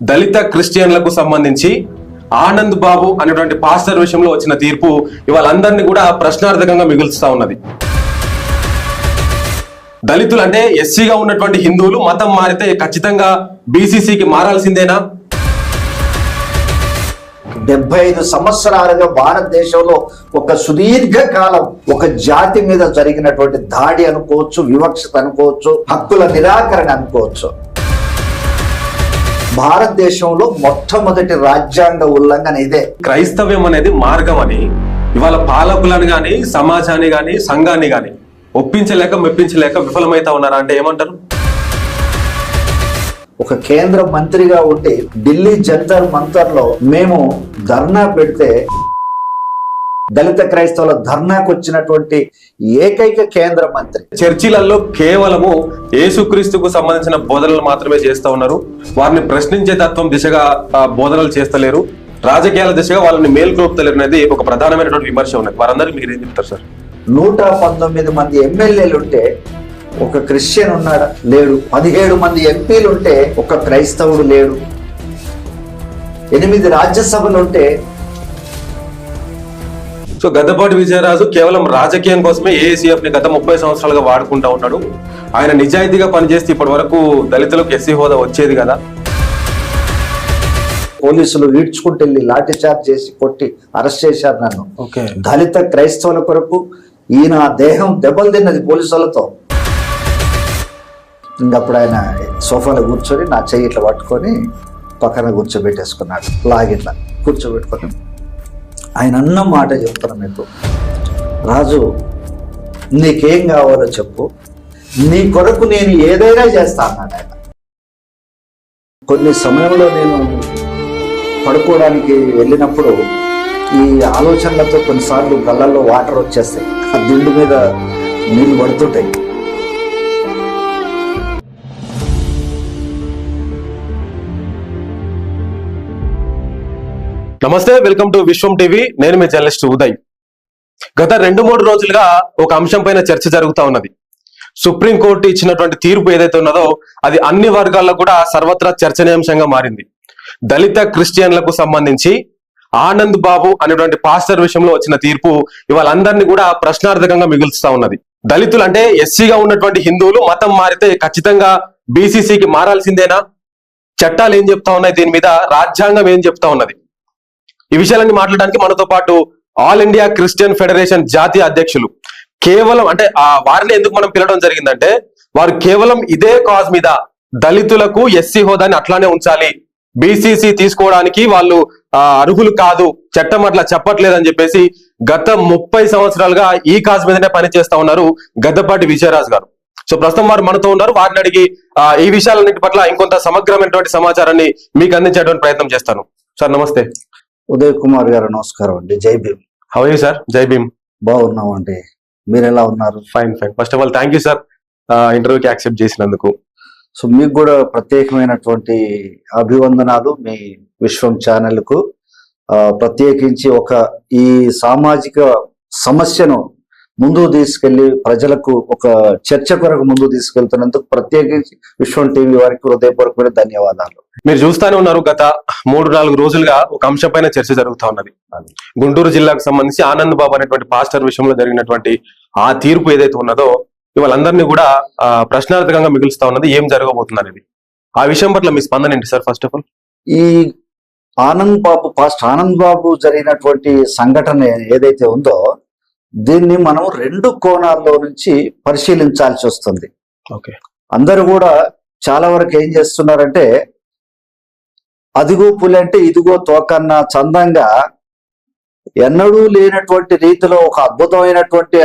దళిత క్రిస్టియన్లకు సంబంధించి ఆనంద్ బాబు అనేటువంటి పాస్టర్ విషయంలో వచ్చిన తీర్పు ఇవాళ అందరినీ కూడా ప్రశ్నార్థకంగా మిగులుస్తా ఉన్నది. దళితులు అంటే ఎస్సీగా ఉన్నటువంటి హిందువులు మతం మారితే ఖచ్చితంగా బీసీసీకి మారాల్సిందేనా? 75 సంవత్సరాలుగా భారతదేశంలో ఒక సుదీర్ఘ కాలం ఒక జాతి మీద జరిగినటువంటి దాడి అనుకోవచ్చు, వివక్షత అనుకోవచ్చు, హక్కుల నిరాకరణ అనుకోవచ్చు. భారతదేశంలో మొట్టమొదటి రాజ్యాంగ ఉల్లంఘన ఇదే. క్రైస్తవ్యం అనేది మార్గం అని ఇవాళ పాలకులను గాని, సమాజాన్ని గాని, సంఘాన్ని గాని ఒప్పించలేక మెప్పించలేక విఫలమైతా ఉన్నారా అంటే ఏమంటారు? ఒక కేంద్ర మంత్రిగా ఉండి ఢిల్లీ జంతర్ మంతర్లో మేము ధర్నా పెడితే దళిత క్రైస్తవుల ధర్నాకు వచ్చినటువంటి ఏకైక కేంద్ర మంత్రి. చర్చిలలో కేవలము యేసుక్రీస్తుకు సంబంధించిన బోధనలు మాత్రమే చేస్తా ఉన్నారు. వారిని ప్రశ్నించే తత్వం దిశగా బోధనలు చేస్తలేరు. రాజకీయాల దిశగా వాళ్ళని మేల్కొల్పుతలేరు అనేది ఒక ప్రధానమైనటువంటి విమర్శ ఉన్నది. వారందరికీ మీరు ఏం చెప్తారు సార్? 119 మంది ఎమ్మెల్యేలు ఉంటే ఒక క్రిస్టియన్ ఉన్నాడా? లేడు. 17 మంది ఎంపీలు ఉంటే ఒక క్రైస్తవుడు లేడు. 8 రాజ్యసభలు ఉంటే. సో గద్దపాటి విజయరాజు కేవలం రాజకీయం కోసమే ఏఐసీఎఫ్ ని గత 30 సంవత్సరాలుగా వాడుకుంటా ఉన్నాడు. ఆయన నిజాయితీగా పనిచేస్తే ఇప్పటి వరకు దళితులకు ఎస్సీ హోదా వచ్చేది కదా. పోలీసులు ఈడ్చుకుంటూ వెళ్ళి లాఠీ చార్జ్ చేసి కొట్టి అరెస్ట్ చేశారు నన్ను. దళిత క్రైస్తవుల కొరకు ఈయన దేహం దెబ్బలు తిన్నది పోలీసులతో. ఇంకప్పుడు ఆయన సోఫాలో కూర్చొని నా చెయ్యి ఇట్లా పట్టుకొని పక్కన కూర్చోబెట్టేసుకున్నాడు. లాగిట్లా కూర్చోబెట్టుకొని ఆయన అన్న మాట చెప్తాను మీకు. రాజు, నీకేం కావాలో చెప్పు, నీ కొరకు నేను ఏదైనా చేస్తా అన్నాడు ఆయన. కొన్ని సమయంలో నేను పడుకోవడానికి వెళ్ళినప్పుడు ఈ ఆలోచనలతో కొన్నిసార్లు గళ్ళల్లో వాటర్ వచ్చేస్తాయి, ఆ దిండు మీద నీళ్లు పడుతుంటాయి. నమస్తే, వెల్కమ్ టు విశ్వం టీవీ. నేను మీ జర్నలిస్ట్ ఉదయ్. గత 2-3 రోజులుగా ఒక అంశం పైన చర్చ జరుగుతా ఉన్నది. సుప్రీంకోర్టు ఇచ్చినటువంటి తీర్పు ఏదైతే ఉన్నదో అది అన్ని వర్గాల్లో కూడా సర్వత్రా చర్చనీయాంశంగా మారింది. దళిత క్రిస్టియన్లకు సంబంధించి ఆనంద్ బాబు అనేటువంటి పాస్టర్ విషయంలో వచ్చిన తీర్పు ఇవాళ అందరినీ కూడా ప్రశ్నార్థకంగా మిగులుస్తా ఉన్నది. దళితులు అంటే ఎస్సీగా ఉన్నటువంటి హిందువులు మతం మారితే ఖచ్చితంగా బీసీసీకి మారాల్సిందేనా? చట్టాలు ఏం చెప్తా ఉన్నాయి దీని మీద? రాజ్యాంగం ఏం చెప్తా ఉన్నది? ఈ విషయాలన్నీ మాట్లాడడానికి మనతో పాటు ఆల్ ఇండియా క్రిస్టియన్ ఫెడరేషన్ జాతీయ అధ్యక్షులు, కేవలం అంటే వారిని ఎందుకు మనం పిలవడం జరిగిందంటే వారు కేవలం ఇదే కాజ్ మీద దళితులకు ఎస్సీ హోదాని అట్లానే ఉంచాలి, బీసీసీ తీసుకోవడానికి వాళ్ళు అర్హులు కాదు, చట్టం అట్లా చెప్పట్లేదని చెప్పేసి గత 30 సంవత్సరాలుగా ఈ కాజ్ మీదనే పనిచేస్తా ఉన్నారు గద్దపాటి విజయరాజు గారు. సో ప్రస్తుతం వారు మనతో ఉన్నారు. వారిని అడిగి ఈ విషయాలన్నిటి పట్ల ఇంకొంత సమగ్రమైనటువంటి సమాచారాన్ని మీకు అందించేటువంటి ప్రయత్నం చేస్తాను. సార్ నమస్తే. ఉదయ్ కుమార్ గారు నమస్కారం అండి. Jai Bhim. How are you sir? Jai Bhim. బాగున్నామండి, మీరు ఎలా ఉన్నారు? Fine. First of all thank you sir ఇంటర్వ్యూకి యాక్సెప్ట్ చేసినందుకు. సో మీకు కూడా ప్రత్యేకమైనటువంటి అభివందనాలు. మీ విశ్వం ఛానల్ కు ప్రత్యేకించి ఈ సామాజిక సమస్యను ముందుకు తీసుకెళ్లి ప్రజలకు ఒక చర్చ కొరకు ముందుకు తీసుకెళ్తున్నందుకు ప్రత్యేకించి విశ్వం టీవీ వారికి హృదయపూర్వకమైన ధన్యవాదాలు. మీరు చూస్తానే ఉన్నారు, గత 3-4 రోజులుగా ఒక అంశం పైన చర్చ జరుగుతా ఉన్నది. గుంటూరు జిల్లాకు సంబంధించి ఆనంద్ బాబు అనేటువంటి పాస్టర్ విషయంలో జరిగినటువంటి ఆ తీర్పు ఏదైతే ఉన్నదో ఇవాళందరినీ కూడా ప్రశ్నార్థకంగా మిగులుస్తా ఉన్నది. ఏం జరగబోతుంది అనేది, ఆ విషయం పట్ల మీ స్పందన ఏంటి సార్? ఫస్ట్ ఆఫ్ ఆల్ ఈ పాస్టర్ ఆనంద్ బాబు జరిగినటువంటి సంఘటన ఏదైతే ఉందో దీన్ని మనం 2 కోణాల్లో నుంచి పరిశీలించాల్సి వస్తుంది. అందరూ కూడా చాలా వరకు ఏం చేస్తున్నారంటే అదిగో పులి అంటే ఇదిగో తోకన్న చందంగా ఎన్నడూ లేనటువంటి రీతిలో ఒక అద్భుతమైనటువంటి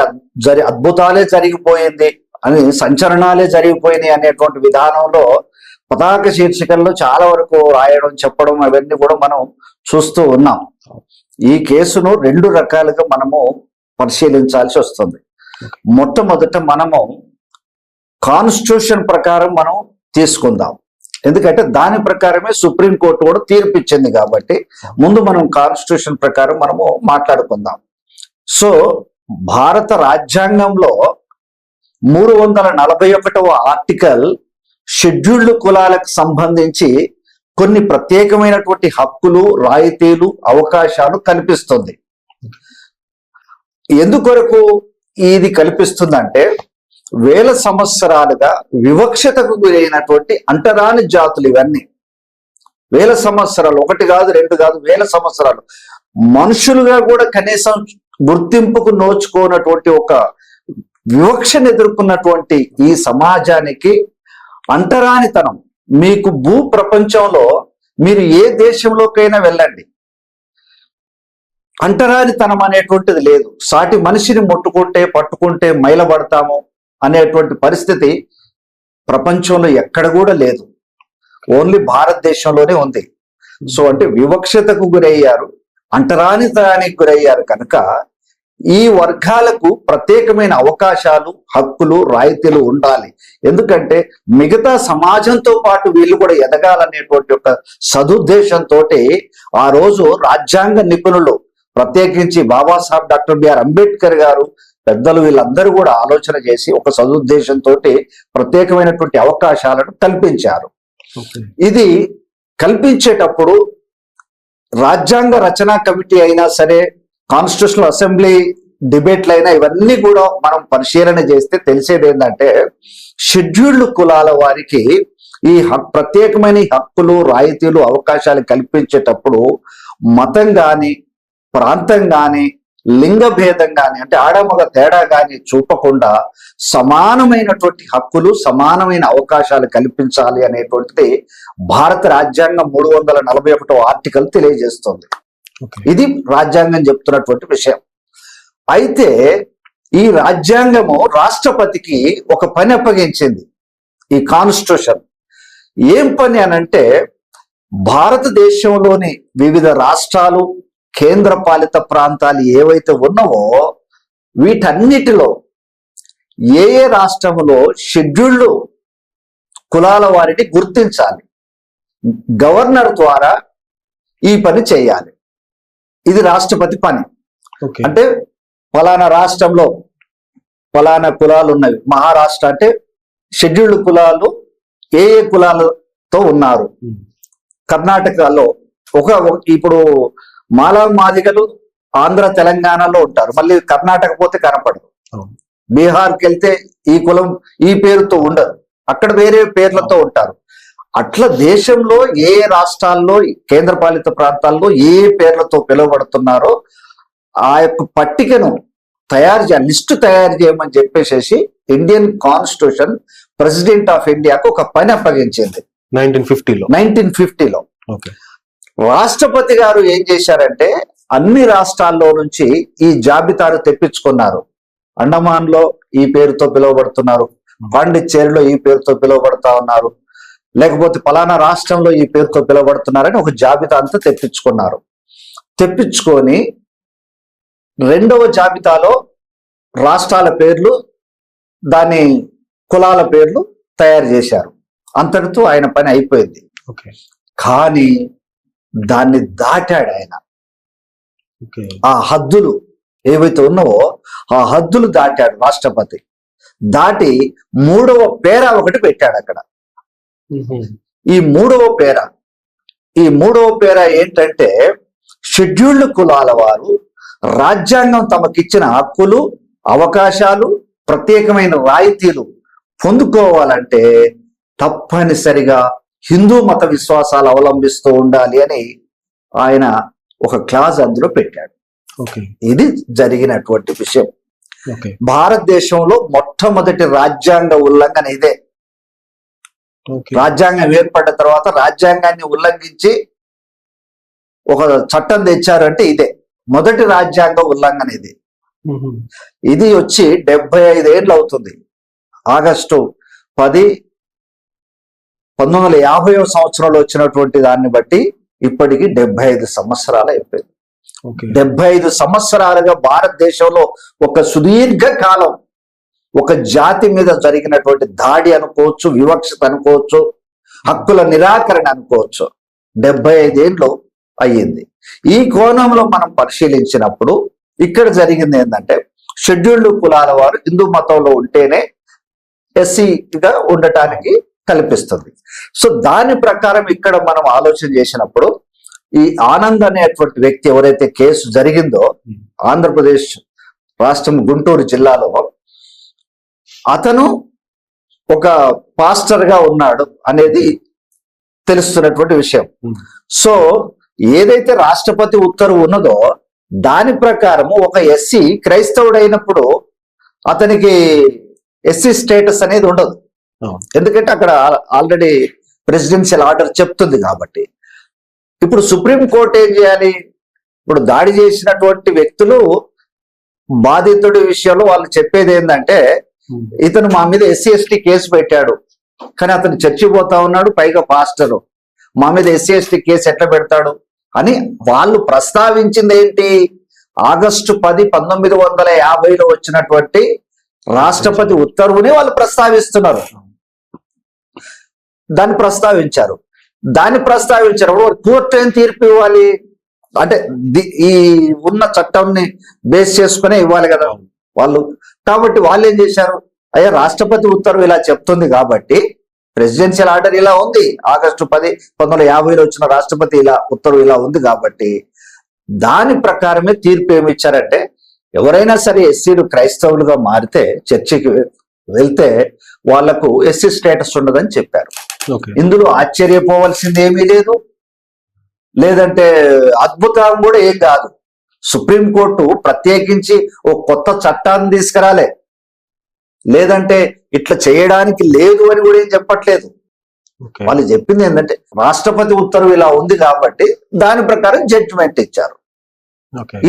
అద్భుతాలే జరిగిపోయింది అని, సంచలనాలే జరిగిపోయినాయి అనేటువంటి విధానంలో పతాక శీర్షికల్లో చాలా వరకు రాయడం, చెప్పడం అవన్నీ కూడా మనం చూస్తూ ఉన్నాం. ఈ కేసును 2 రకాలుగా మనము పరిశీలించాల్సి వస్తుంది. మొట్టమొదట మనము కాన్స్టిట్యూషన్ ప్రకారం మనం తీసుకుందాం, ఎందుకంటే దాని ప్రకారమే సుప్రీంకోర్టు కూడా తీర్పిచ్చింది కాబట్టి ముందు మనం కాన్స్టిట్యూషన్ ప్రకారం మనము మాట్లాడుకుందాం. సో భారత రాజ్యాంగంలో 341వ ఆర్టికల్ షెడ్యూల్డ్ కులాలకు సంబంధించి కొన్ని ప్రత్యేకమైనటువంటి హక్కులు, రాయితీలు, అవకాశాలు కల్పిస్తుంది. ఎందుకొరకు ఇది కల్పిస్తుందంటే, వేల సంవత్సరాలుగా వివక్షతకు గురైనటువంటి అంటరాని జాతులు ఇవన్నీ. వేల సంవత్సరాలు, ఒకటి కాదు, రెండు కాదు, వేల సంవత్సరాలు మనుషులుగా కూడా కనీసం గుర్తింపుకు నోచుకోనటువంటి ఒక వివక్షను ఎదుర్కొన్నటువంటి ఈ సమాజానికి అంటరానితనం. మీకు భూ ప్రపంచంలో మీరు ఏ దేశంలోకైనా వెళ్ళండి, అంటరానితనం అనేటువంటిది లేదు. సాటి మనిషిని ముట్టుకుంటే, పట్టుకుంటే మైలబడతాము అనేటువంటి పరిస్థితి ప్రపంచంలో ఎక్కడ కూడా లేదు. ఓన్లీ భారతదేశంలోనే ఉంది. సో అంటే వివక్షతకు గురయ్యారు, అంటరానితనానికి గురయ్యారు కనుక ఈ వర్గాలకు ప్రత్యేకమైన అవకాశాలు, హక్కులు, రాయితీలు ఉండాలి. ఎందుకంటే మిగతా సమాజంతో పాటు వీళ్ళు కూడా ఎదగాలనేటువంటి ఒక సదుద్దేశంతో ఆ రోజు రాజ్యాంగ నిపుణులు, ప్రత్యేకించి బాబాసాహెబ్ డాక్టర్ బిఆర్ అంబేద్కర్ గారు, పెద్దలు వీళ్ళందరూ కూడా ఆలోచన చేసి ఒక సదుద్దేశంతో ప్రత్యేకమైనటువంటి అవకాశాలను కల్పించారు. ఇది కల్పించేటప్పుడు రాజ్యాంగ రచనా కమిటీ అయినా సరే, కాన్స్టిట్యూషనల్ అసెంబ్లీ డిబేట్లు అయినా, ఇవన్నీ కూడా మనం పరిశీలన చేస్తే తెలిసేది ఏంటంటే, షెడ్యూల్డ్ కులాల వారికి ఈ ప్రత్యేకమైన హక్కులు, రాయితీలు, అవకాశాలు కల్పించేటప్పుడు మతం గాని, ప్రాంతం గాని, లింగ భేదం గాని, అంటే ఆడమగ తేడా గాని చూపకుండా సమానమైనటువంటి హక్కులు, సమానమైన అవకాశాలు కల్పించాలి అనేటువంటిది భారత రాజ్యాంగం 341వ ఆర్టికల్ తెలియజేస్తుంది. ఇది రాజ్యాంగం చెప్తున్నటువంటి విషయం. అయితే ఈ రాజ్యాంగము రాష్ట్రపతికి ఒక పని అప్పగించింది. ఈ కాన్స్టిట్యూషన్ ఏం పని అనంటే, భారతదేశంలోని వివిధ రాష్ట్రాలు, కేంద్ర పాలిత ప్రాంతాలు ఏవైతే ఉన్నావో వీటన్నిటిలో ఏ ఏ రాష్ట్రంలో షెడ్యూల్డ్ కులాల వారిని గుర్తించాలి, గవర్నర్ ద్వారా ఈ పని చేయాలి. ఇది రాష్ట్రపతి పని. అంటే ఫలానా రాష్ట్రంలో ఫలానా కులాలు ఉన్నవి. మహారాష్ట్ర అంటే షెడ్యూల్డ్ కులాలు ఏ ఏ కులాలతో ఉన్నారు. కర్ణాటకలో ఇప్పుడు మాలా మాదిగలు ఆంధ్ర తెలంగాణలో ఉంటారు, మళ్ళీ కర్ణాటక పోతే కనపడదు. బీహార్కి వెళ్తే ఈ కులం ఈ పేరుతో ఉండదు, అక్కడ వేరే పేర్లతో ఉంటారు. అట్లా దేశంలో ఏ రాష్ట్రాల్లో, కేంద్ర పాలిత ప్రాంతాల్లో ఏ పేర్లతో పిలువబడుతున్నారో ఆ యొక్క పట్టికను తయారు చేయాలి, లిస్టు తయారు చేయమని చెప్పేసి ఇండియన్ కాన్స్టిట్యూషన్ ప్రెసిడెంట్ ఆఫ్ ఇండియాకు ఒక పని అప్పగించింది 1950లో. రాష్ట్రపతి గారు ఏం చేశారంటే, అన్ని రాష్ట్రాల్లో నుంచి ఈ జాబితాను తెప్పించుకున్నారు. అండమాన్ లో ఈ పేరుతో పిలువబడుతున్నారు, పాండిచ్చేరిలో ఈ పేరుతో పిలువబడతా ఉన్నారు, లేకపోతే ఫలానా రాష్ట్రంలో ఈ పేరుతో పిలువబడుతున్నారని ఒక జాబితా అంతా తెప్పించుకున్నారు. తెప్పించుకొని రెండవ జాబితాలో రాష్ట్రాల పేర్లు, దాని కులాల పేర్లు తయారు చేశారు. అంతటితో ఆయన పని అయిపోయింది. కానీ దాన్ని దాటాడు ఆయన. ఆ హద్దులు ఏవైతే ఉన్నావో ఆ హద్దులు దాటాడు రాష్ట్రపతి. దాటి మూడవ పేరా ఒకటి పెట్టాడు అక్కడ. ఈ మూడవ పేరా ఏంటంటే, షెడ్యూల్డ్ కులాల వారు రాజ్యాంగం తమకిచ్చిన హక్కులు, అవకాశాలు, ప్రత్యేకమైన రాయితీలు పొందుకోవాలంటే తప్పనిసరిగా హిందూ మత విశ్వాసాలు అవలంబిస్తూ ఉండాలి అని ఆయన ఒక క్లాజ్ అందులో పెట్టాడు. ఇది జరిగినటువంటి విషయం. భారతదేశంలో మొట్టమొదటి రాజ్యాంగ ఉల్లంఘన ఇదే. రాజ్యాంగం ఏర్పడిన తర్వాత రాజ్యాంగాన్ని ఉల్లంఘించి ఒక చట్టం తెచ్చారంటే ఇదే మొదటి రాజ్యాంగ ఉల్లంఘన. ఇది వచ్చి 75 ఏళ్ళు అవుతుంది. ఆగస్టు 10, 1950వ సంవత్సరంలో వచ్చినటువంటి దాన్ని బట్టి ఇప్పటికి 75 సంవత్సరాలు అయిపోయింది. 75 సంవత్సరాలుగా భారతదేశంలో ఒక సుదీర్ఘ కాలం ఒక జాతి మీద జరిగినటువంటి దాడి అనుకోవచ్చు, వివక్షత అనుకోవచ్చు, హక్కుల నిరాకరణ అనుకోవచ్చు. 75 ఏళ్ళు అయ్యింది. ఈ కోణంలో మనం పరిశీలించినప్పుడు ఇక్కడ జరిగింది ఏంటంటే, షెడ్యూల్డ్ కులాల వారు హిందూ మతంలో ఉంటేనే ఎస్సీగా ఉండటానికి కల్పిస్తుంది. సో దాని ప్రకారం ఇక్కడ మనం ఆలోచన చేసినప్పుడు ఈ ఆనంద్ అనేటువంటి వ్యక్తి ఎవరైతే కేసు జరిగిందో ఆంధ్రప్రదేశ్ రాష్ట్రం గుంటూరు జిల్లాలో అతను ఒక పాస్టర్ గా ఉన్నాడు అనేది తెలుస్తున్నటువంటి విషయం. సో ఏదైతే రాష్ట్రపతి ఉత్తర్వు ఉన్నదో దాని ప్రకారము ఒక ఎస్సీ క్రైస్తవుడైనప్పుడు అతనికి ఎస్సీ స్టేటస్ అనేది ఉండదు. ఎందుకంటే అక్కడ ఆల్రెడీ ప్రెసిడెన్షియల్ ఆర్డర్ చెప్తుంది కాబట్టి. ఇప్పుడు సుప్రీం కోర్టు ఏం చేయాలి? ఇప్పుడు దాడి చేసినటువంటి వ్యక్తులు బాధితుడి విషయంలో వాళ్ళు చెప్పేది ఏంటంటే ఇతను మా మీద ఎస్సీ ఎస్టీ కేసు పెట్టాడు, కానీ అతను చర్చి పోతా ఉన్నాడు, పైగా పాస్టరు, మా మీద ఎస్సీ ఎస్టీ కేసు ఎట్లా పెడతాడు అని వాళ్ళు ప్రస్తావించింది ఏంటి? ఆగస్టు 10, 1950లో వచ్చినటువంటి రాష్ట్రపతి ఉత్తర్వుని వాళ్ళు ప్రస్తావిస్తున్నారు. దాన్ని ప్రస్తావించారు. కోర్టు ఏం తీర్పు ఇవ్వాలి? అంటే ఈ ఉన్న చట్టంని బేస్ చేసుకునే ఇవ్వాలి కదా వాళ్ళు. కాబట్టి వాళ్ళు ఏం చేశారు? అయ్యా రాష్ట్రపతి ఉత్తర్వు ఇలా చెప్తుంది కాబట్టి, ప్రెసిడెన్షియల్ ఆర్డర్ ఇలా ఉంది, ఆగస్టు 10, 1950లో వచ్చిన రాష్ట్రపతి ఉత్తర్వు ఇలా ఉంది కాబట్టి దాని ప్రకారమే తీర్పు ఏమి ఇచ్చారంటే ఎవరైనా సరే ఎస్సీలు క్రైస్తవులుగా మారితే చర్చికి వెళ్తే వాళ్లకు ఎస్సీ స్టేటస్ ఉండదని చెప్పారు. ఇందులో ఆశ్చర్యపోవాల్సింది ఏమీ లేదు, లేదంటే అద్భుతం కూడా ఏం కాదు. సుప్రీంకోర్టు ప్రత్యేకించి ఓ కొత్త చట్టాన్ని తీసుకురాలే, లేదంటే ఇట్లా చేయడానికి లేదు అని కూడా ఏం చెప్పట్లేదు. వాళ్ళు చెప్పింది ఏంటంటే రాష్ట్రపతి ఉత్తర్వు ఇలా ఉంది కాబట్టి దాని ప్రకారం జడ్జిమెంట్ ఇచ్చారు.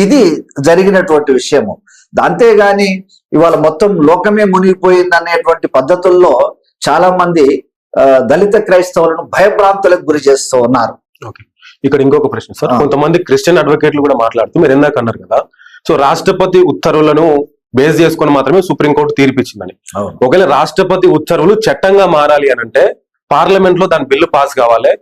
ఇది జరిగినటువంటి విషయము. అంతేగాని ఇవాళ మొత్తం లోకమే మునిగిపోయింది అనేటువంటి పద్ధతుల్లో చాలా మంది దళిత క్రైస్తవులను భయభ్రాంతులకు గురి చేస్తూ ఉన్నారు. ఇక్కడ ఇంకొక ప్రశ్న సార్, కొంతమంది క్రిస్టియన్ అడ్వకేట్లు కూడా మాట్లాడుతూ మీరు ఇందాక అన్నారు కదా, సో రాష్ట్రపతి ఉత్తర్వులను బేస్ చేసుకుని మాత్రమే సుప్రీంకోర్టు తీర్పిచ్చిందని. ఒకవేళ రాష్ట్రపతి ఉత్తర్వులు చట్టంగా మారాలి అని అంటే పార్లమెంట్ లో దాని బిల్లు పాస్ కావాలి,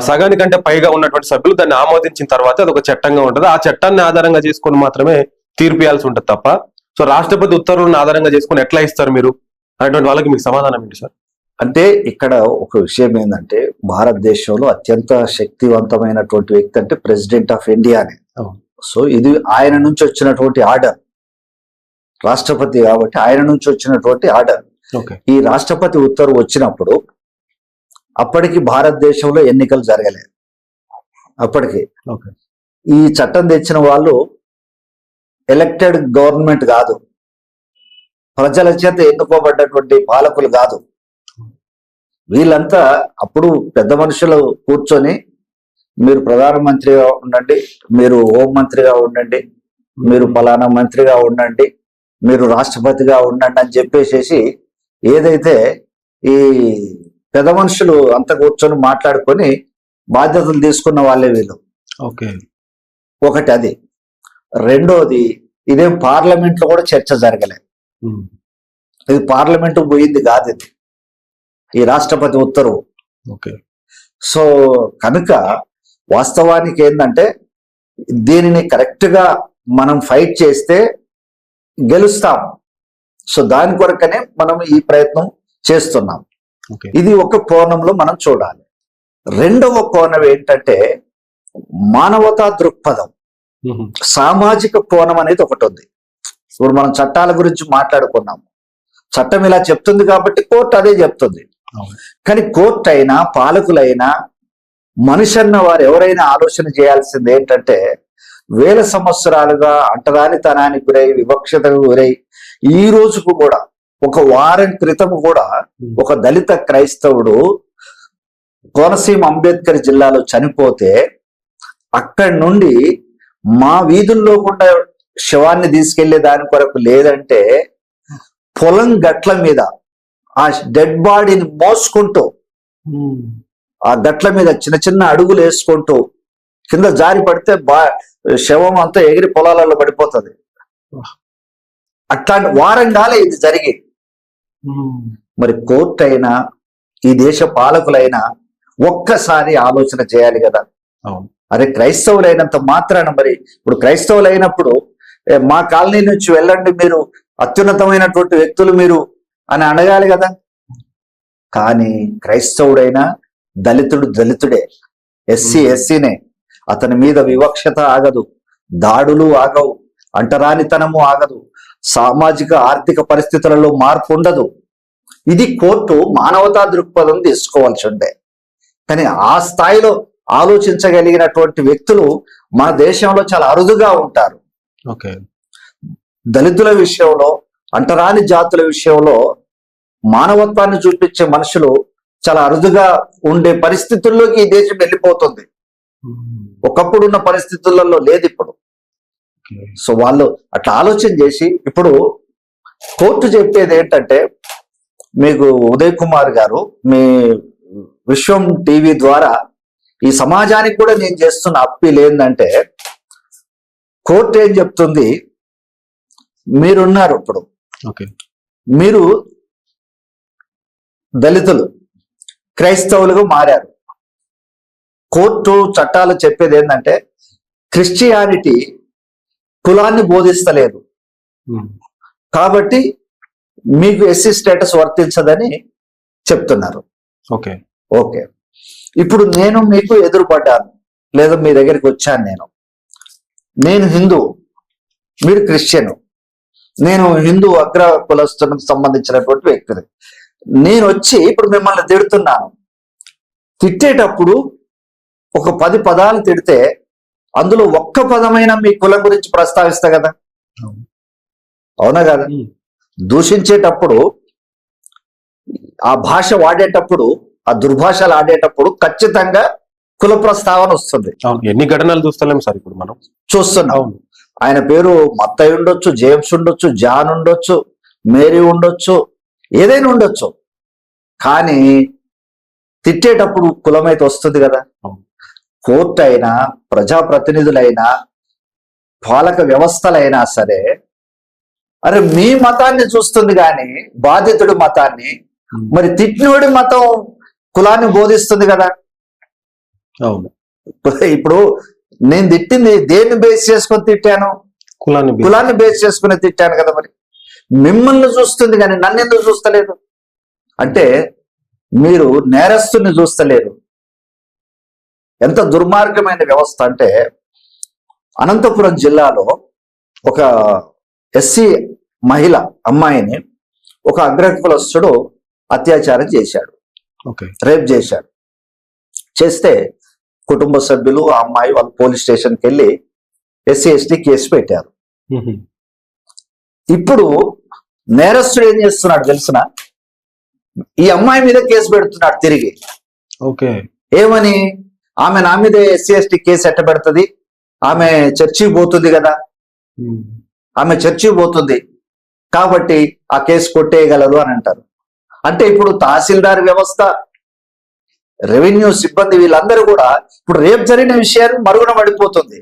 సగానికంటే పైగా ఉన్నటువంటి సభ్యులు దాన్ని ఆమోదించిన తర్వాత అది ఒక చట్టంగా ఉంటుంది. ఆ చట్టాన్ని ఆధారంగా చేసుకుని మాత్రమే తీర్పు ఇవ్వాల్సి ఉంటుంది తప్ప, సో రాష్ట్రపతి ఉత్తర్వులను ఆధారంగా చేసుకుని ఎట్లా ఇస్తారు మీరు అనేటువంటి వాళ్ళకి మీకు సమాధానం ఏంటి సార్? అంటే ఇక్కడ ఒక విషయం ఏంటంటే భారతదేశంలో అత్యంత శక్తివంతమైనటువంటి వ్యక్తి అంటే ప్రెసిడెంట్ ఆఫ్ ఇండియానే. సో ఇది ఆయన నుంచి వచ్చినటువంటి ఆర్డర్, రాష్ట్రపతి కాబట్టి ఆయన నుంచి వచ్చినటువంటి ఆర్డర్. ఈ రాష్ట్రపతి ఉత్తర్వు వచ్చినప్పుడు అప్పటికి భారతదేశంలో ఎన్నికలు జరగలేదు. అప్పటికి ఈ చట్టం తెచ్చిన వాళ్ళు ఎలక్టెడ్ గవర్నమెంట్ కాదు, ప్రజల చేత ఎన్నుకోబడ్డటువంటి పాలకులు కాదు. వీళ్ళంతా అప్పుడు పెద్ద మనుషులు కూర్చొని మీరు ప్రధానమంత్రిగా ఉండండి, మీరు హోంమంత్రిగా ఉండండి, మీరు ఫలానా మంత్రిగా ఉండండి, మీరు రాష్ట్రపతిగా ఉండండి అని చెప్పేసేసి ఏదైతే ఈ పెద్ద మనుషులు అంతా కూర్చొని మాట్లాడుకొని బాధ్యతలు తీసుకున్న వాళ్ళే వీళ్ళు. ఒకటి అది. రెండోది, ఇదేం పార్లమెంట్ లో కూడా చర్చ జరగలేదు. ఇది పార్లమెంట్ పోయింది కాదు, ఇది ఈ రాష్ట్రపతి ఉత్తర్వు. సో కనుక వాస్తవానికి ఏంటంటే దీనిని కరెక్ట్ గా మనం ఫైట్ చేస్తే గెలుస్తాం. సో దాని కొరకనే మనం ఈ ప్రయత్నం చేస్తున్నాం. ఇది ఒక కోణంలో మనం చూడాలి. రెండవ కోణం ఏంటంటే మానవతా దృక్పథం, సామాజిక కోణం అనేది ఒకటి ఉంది. ఇప్పుడు మనం చట్టాల గురించి మాట్లాడుకున్నాము, చట్టం ఇలా చెప్తుంది కాబట్టి కోర్టు అదే చెప్తుంది. కానీ కోర్టు అయినా పాలకులైనా మనిషి అన్న వారు ఎవరైనా ఆలోచన చేయాల్సింది ఏంటంటే వేల సంవత్సరాలుగా అంటరానితనానికి గురై వివక్షతకు గురై ఈ రోజుకు కూడా ఒక వారం క్రితం కూడా ఒక దళిత క్రైస్తవుడు కోనసీమ అంబేద్కర్ జిల్లాలో చనిపోతే అక్కడి నుండి మా వీధుల్లో కూడా శవాన్ని తీసుకెళ్లే దాని కొరకు లేదంటే పొలం గట్ల మీద ఆ డెడ్ బాడీని మోసుకుంటూ ఆ గట్ల మీద చిన్న చిన్న అడుగులు వేసుకుంటూ కింద జారి పడితే శవం అంతా ఎగిరి పొలాలలో పడిపోతుంది. అట్లాంటి వారం కాలే ఇది జరిగి. మరి కోర్టు అయినా ఈ దేశ పాలకులైనా ఒక్కసారి ఆలోచన చేయాలి కదా. అరే క్రైస్తవులైనంత మాత్రాన మరి ఇప్పుడు క్రైస్తవులైనప్పుడు మా కాలనీ నుంచి వెళ్ళండి మీరు, అత్యున్నతమైనటువంటి వ్యక్తులు మీరు అని అడగాలి కదా. కానీ క్రైస్తవుడైనా దళితుడు దళితుడే, ఎస్సీ ఎస్సీనే. అతని మీద వివక్షత ఆగదు, దాడులు ఆగవు, అంటరానితనము ఆగదు, సామాజిక ఆర్థిక పరిస్థితులలో మార్పు ఉండదు. ఇది కోర్టు మానవతా దృక్పథం తీసుకోవాల్సి ఉండే. కానీ ఆ స్థాయిలో ఆలోచించగలిగినటువంటి వ్యక్తులు మన దేశంలో చాలా అరుదుగా ఉంటారు. ఓకే. దళితుల విషయంలో, అంటరాని జాతుల విషయంలో మానవత్వాన్ని చూపించే మనుషులు చాలా అరుదుగా ఉండే పరిస్థితుల్లోకి ఈ దేశం వెళ్ళిపోతుంది. ఒకప్పుడు ఉన్న పరిస్థితులలో లేదు ఇప్పుడు. సో వాళ్ళు అట్లా ఆలోచన చేసి, ఇప్పుడు కోర్టు చెప్పేది ఏంటంటే, మీకు ఉదయ్ కుమార్ గారు మీ విశ్వం టీవీ ద్వారా ఈ సమాజానికి కూడా నేను చేస్తున్న అప్పీల్ ఏంటంటే, కోర్టు ఏం చెప్తుంది, మీరున్నారు ఇప్పుడు, మీరు దళితులు క్రైస్తవులుగా మారారు. కోర్టు చట్టాలు చెప్పేది ఏంటంటే, క్రిస్టియానిటీ కులాన్ని బోధిస్తలేదు కాబట్టి మీకు ఎస్సీ స్టేటస్ వర్తించదని చెప్తున్నారు. ఓకే. ఓకే, ఇప్పుడు నేను మీకు ఎదురుపడ్డాను, లేదా మీ దగ్గరికి వచ్చాను. నేను హిందూ, మీరు క్రిస్టియన్. నేను హిందూ అగ్ర కులస్తులకు సంబంధించినటువంటి వ్యక్తిని. నేను వచ్చి ఇప్పుడు మిమ్మల్ని తిడుతున్నాను. తిట్టేటప్పుడు ఒక 10 పదాలు తిడితే అందులో ఒక్క పదమైన మీ కులం గురించి ప్రస్తావిస్తా కదా, అవునా కదా? దూషించేటప్పుడు, ఆ భాష వాడేటప్పుడు, ఆ దుర్భాషలు ఆడేటప్పుడు ఖచ్చితంగా కుల ప్రస్తావన వస్తుంది. ఎన్ని ఘటనలు చూస్తలేం సార్ ఇప్పుడు మనం చూస్తున్నాం. ఆయన పేరు మత్తయి ఉండొచ్చు, జేమ్స్ ఉండొచ్చు, జాన్ ఉండొచ్చు, మేరీ ఉండొచ్చు, ఏదైనా ఉండొచ్చు, కానీ తిట్టేటప్పుడు కులమైతే వస్తుంది కదా. కోర్టు అయినా, ప్రజాప్రతినిధులైనా, పాలక వ్యవస్థలైనా సరే, అరే మీ మతాన్ని చూస్తుంది కానీ బాధితుడి మతాన్ని, మరి తిట్టినోడి మతం కులాన్ని బోధిస్తుంది కదా. అవును. ఇప్పుడు నేను తిట్టింది దేన్ని బేస్ చేసుకొని తిట్టాను? కులాన్ని బేస్ చేసుకుని తిట్టాను కదా. మరి మిమ్మల్ని చూస్తుంది కానీ నన్ను ఎందుకు చూస్తలేదు? అంటే మీరు నేరస్తుని చూస్తలేరు. ఎంత దుర్మార్గమైన వ్యవస్థ అంటే, అనంతపురం జిల్లాలో ఒక ఎస్సీ మహిళ అమ్మాయిని ఒక అగ్రకులస్తుడు అత్యాచారం చేశాడు, రేప్ చేశాడు. చేస్తే కుటుంబ సభ్యులు, ఆ అమ్మాయి వాళ్ళు పోలీస్ స్టేషన్కి వెళ్ళి ఎస్సీ ఎస్టీ కేసు పెట్టారు. ఇప్పుడు నేరస్తుడు ఏం చేస్తున్నాడు తెలిసిన, ఈ అమ్మాయి మీద కేసు పెడుతున్నాడు తిరిగి. ఏమని? ఆమె నా మీద ఎస్సీ ఎస్టీ కేసు ఎట్ట పెడుతుంది, ఆమె చర్చికి పోతుంది కదా, ఆమె చర్చికి పోతుంది కాబట్టి ఆ కేసు కొట్టేయగలరు అని అంటారు. అంటే ఇప్పుడు తహసీల్దార్ వ్యవస్థ, రెవెన్యూ సిబ్బంది, వీళ్ళందరూ కూడా ఇప్పుడు రేపు జరిగిన విషయాన్ని మరుగున పడిపోతుంది.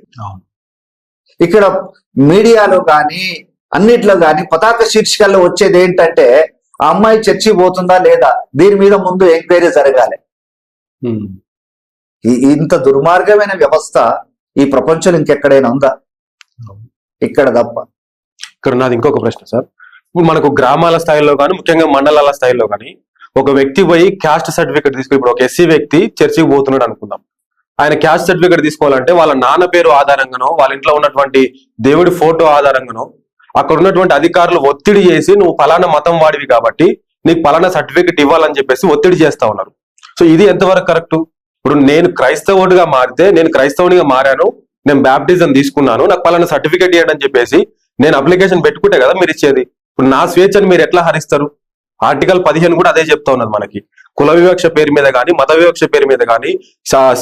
ఇక్కడ మీడియాలో కానీ అన్నిట్లో కానీ పతాక శీర్షికల్లో వచ్చేది ఏంటంటే, ఆ అమ్మాయి చర్చి పోతుందా లేదా, దీని మీద ముందు ఎంక్వైరీ జరగాలి. ఇంత దుర్మార్గమైన వ్యవస్థ ఈ ప్రపంచంలో ఇంకెక్కడైనా ఉందా? ఇక్కడ తప్ప. ఇక్కడ నాది ఇంకొక ప్రశ్న సార్. ఇప్పుడు మనకు గ్రామాల స్థాయిలో కానీ, ముఖ్యంగా మండలాల స్థాయిలో కానీ, ఒక వ్యక్తి పోయి క్యాస్ట్ సర్టిఫికేట్ తీసుకుని, ఇప్పుడు ఒక ఎస్సీ వ్యక్తి చర్చికి పోతున్నాడు అనుకుందాం. ఆయన క్యాస్ట్ సర్టిఫికేట్ తీసుకోవాలంటే వాళ్ళ నాన్న పేరు ఆధారంగానో, వాళ్ళ ఇంట్లో ఉన్నటువంటి దేవుడి ఫోటో ఆధారంగానో, అక్కడ ఉన్నటువంటి అధికారులు ఒత్తిడి చేసి, నువ్వు పలానా మతం వాడివి కాబట్టి నీకు పలానా సర్టిఫికేట్ ఇవ్వాలని చెప్పేసి ఒత్తిడి చేస్తా ఉన్నారు. సో ఇది ఎంతవరకు కరెక్ట్? ఇప్పుడు నేను క్రైస్తవుడిగా మారితే, నేను క్రైస్తవునిగా మారాను, నేను బ్యాప్టిజం తీసుకున్నాను, నాకు పలానా సర్టిఫికేట్ ఇవ్వడం అని చెప్పేసి నేను అప్లికేషన్ పెట్టుకుంటే కదా మీరు ఇచ్చేది. ఇప్పుడు నా స్వేచ్ఛను మీరు ఎట్లా హరిస్తారు? ఆర్టికల్ 15 కూడా అదే చెప్తా ఉన్నది మనకి. కుల వివక్ష పేరు మీద కానీ, మత వివక్ష పేరు మీద కానీ,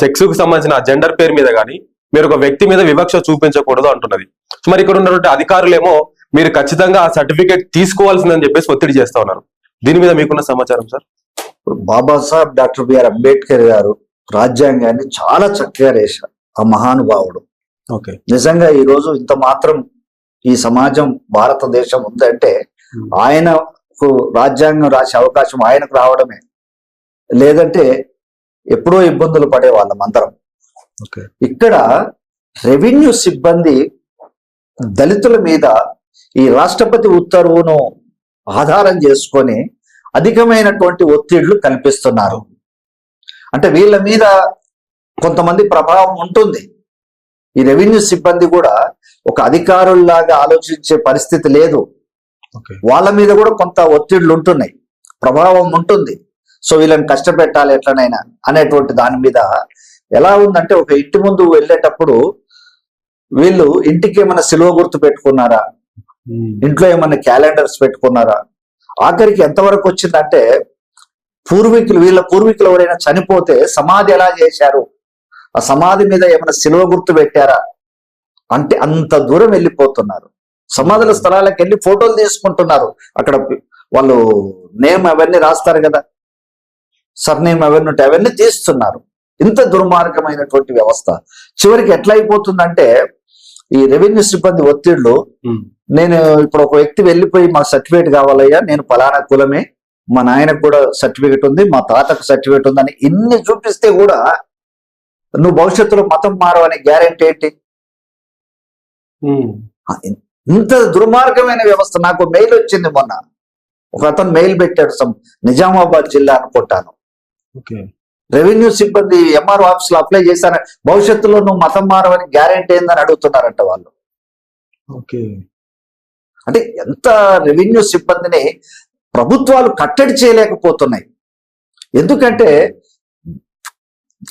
సెక్స్ కు సంబంధించిన జెండర్ పేరు మీద కానీ మీరు ఒక వ్యక్తి మీద వివక్ష చూపించకూడదు అంటున్నది. మరి ఇక్కడ ఉన్నటువంటి అధికారులేమో మీరు ఖచ్చితంగా ఆ సర్టిఫికేట్ తీసుకోవాల్సిందని చెప్పేసి ఒత్తిడి చేస్తా ఉన్నారు. దీని మీద మీకున్న సమాచారం sir? Babasaheb doctor BR Ambedkar గారు రాజ్యాంగాన్ని చాలా చక్కగా వేశారు, ఆ మహానుభావుడు. నిజంగా ఈ రోజు ఇంత మాత్రం ఈ సమాజం, భారతదేశం ఉందంటే ఆయనకు రాజ్యాంగం రాసే అవకాశం ఆయనకు రావడమే. లేదంటే ఎప్పుడో ఇబ్బందులు పడే వాళ్ళం అందరం. ఇక్కడ రెవెన్యూ సిబ్బంది దళితుల మీద ఈ రాష్ట్రపతి ఉత్తర్వును ఆధారం చేసుకొని అధికమైనటువంటి ఒత్తిళ్లు కల్పిస్తున్నారు. అంటే వీళ్ళ మీద కొంతమంది ప్రభావం ఉంటుంది. ఈ రెవెన్యూ సిబ్బంది కూడా ఒక అధికారుల్లాగా ఆలోచించే పరిస్థితి లేదు. వాళ్ళ మీద కూడా కొంత ఒత్తిళ్లు ఉంటున్నాయి, ప్రభావం ఉంటుంది. సో వీళ్ళని కష్టపెట్టాలి ఎట్లనైనా అనేటువంటి దాని మీద ఎలా ఉందంటే, ఒక ఇంటి ముందు వెళ్ళేటప్పుడు వీళ్ళు ఇంటికి ఏమైనా సిలువ గుర్తు పెట్టుకున్నారా, ఇంట్లో ఏమైనా క్యాలెండర్స్ పెట్టుకున్నారా, ఆఖరికి ఎంతవరకు వచ్చిందంటే వీళ్ళ పూర్వీకులు ఎవరైనా చనిపోతే సమాధి ఎలా చేశారు, ఆ సమాధి మీద ఏమైనా సిలువ గుర్తు పెట్టారా అంటే అంత దూరం వెళ్ళిపోతున్నారు. సమాధుల స్థలాలకు వెళ్ళి ఫోటోలు తీసుకుంటున్నారు. అక్కడ వాళ్ళు నేమ్ అవన్నీ రాస్తారు కదా, సర్నేమ్ అవన్నీ ఉంటాయి, అవన్నీ తీస్తున్నారు. ఇంత దుర్మార్గమైనటువంటి వ్యవస్థ చివరికి ఎట్లా అయిపోతుందంటే, ఈ రెవెన్యూ సిబ్బంది ఒత్తిళ్లు, నేను ఇప్పుడు ఒక వ్యక్తి వెళ్ళిపోయి మాకు సర్టిఫికేట్ కావాలయ్యా, నేను ఫలానా కులమే, మా నాయనకు కూడా సర్టిఫికేట్ ఉంది, మా తాతకు సర్టిఫికేట్ ఉంది అని ఇన్ని చూపిస్తే కూడా నువ్వు భవిష్యత్తులో మతం మారవనే గ్యారెంటీ ఏంటి? ఇంత దుర్మార్గమైన వ్యవస్థ. నాకు మెయిల్ వచ్చింది మొన్న, ఒక అతను మెయిల్ పెట్టాడు, నిజామాబాద్ జిల్లా అనుకుంటాను. రెవెన్యూ సిబ్బంది ఎంఆర్ఓ ఆఫీస్ లో అప్లై చేశాను, భవిష్యత్తులో నువ్వు మతం మారవని గ్యారెంటీ ఏందని అడుగుతున్నారంట వాళ్ళు. అంటే ఎంత రెవెన్యూ సిబ్బందిని ప్రభుత్వాలు కట్టడి చేయలేకపోతున్నాయి. ఎందుకంటే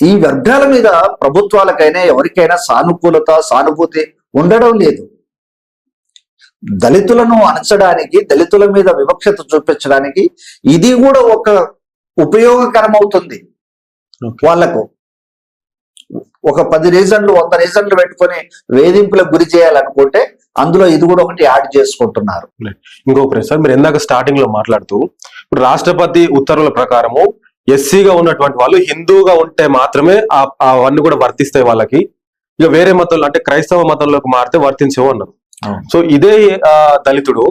ఈ వర్గాల మీద ప్రభుత్వాలకైనా ఎవరికైనా సానుభూతి ఉండడం లేదు. దళితులను అణచడానికి, దళితుల మీద వివక్షత చూపించడానికి ఇది కూడా ఒక ఉపయోగకరం అవుతుంది. వాళ్లకు ఒక 10 రీజన్లు 100 రీజన్లు పెట్టుకొని వేధింపులకు గురి చేయాలనుకుంటే అందులో ఇది కూడా ఒకటి యాడ్ చేసుకుంటున్నారు. ఇంకో ప్రశ్న, మీరు ఇందాక స్టార్టింగ్ లో మాట్లాడుతూ, ఇప్పుడు రాష్ట్రపతి ఉత్తర్వుల ప్రకారము ఎస్సీగా ఉన్నటువంటి వాళ్ళు హిందూగా ఉంటే మాత్రమే అవన్నీ కూడా వర్తిస్తాయి వాళ్ళకి, ఇక వేరే మతంలో అంటే క్రైస్తవ మతంలోకి మారితే వర్తించవు అన్నారు. సో ఇదే దళితుడు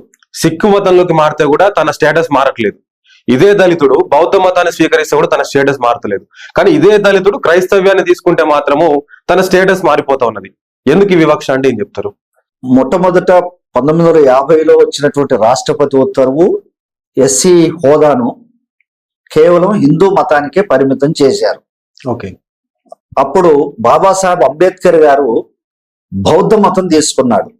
సిక్కు మతంలోకి మారితే కూడా తన స్టేటస్ మారట్లేదు. ఇదే దళితుడు బౌద్ధ మతాన్ని స్వీకరిస్తే కూడా తన స్టేటస్ మారతలేదు. కానీ ఇదే దళితుడు క్రైస్తవ్యాన్ని తీసుకుంటే మాత్రము తన స్టేటస్ మారిపోతా ఉన్నది. ఎందుకు ఈ వివక్ష అంటే ఏం చెప్తారు? మొట్టమొదట 1950లో వచ్చినటువంటి రాష్ట్రపతి ఉత్తర్వు ఎస్సీ హోదాను కేవలం హిందూ మతానికే పరిమితం చేశారు. అప్పుడు బాబాసాహెబ్ అంబేద్కర్ గారు బౌద్ధ మతం తీసుకున్నాడు.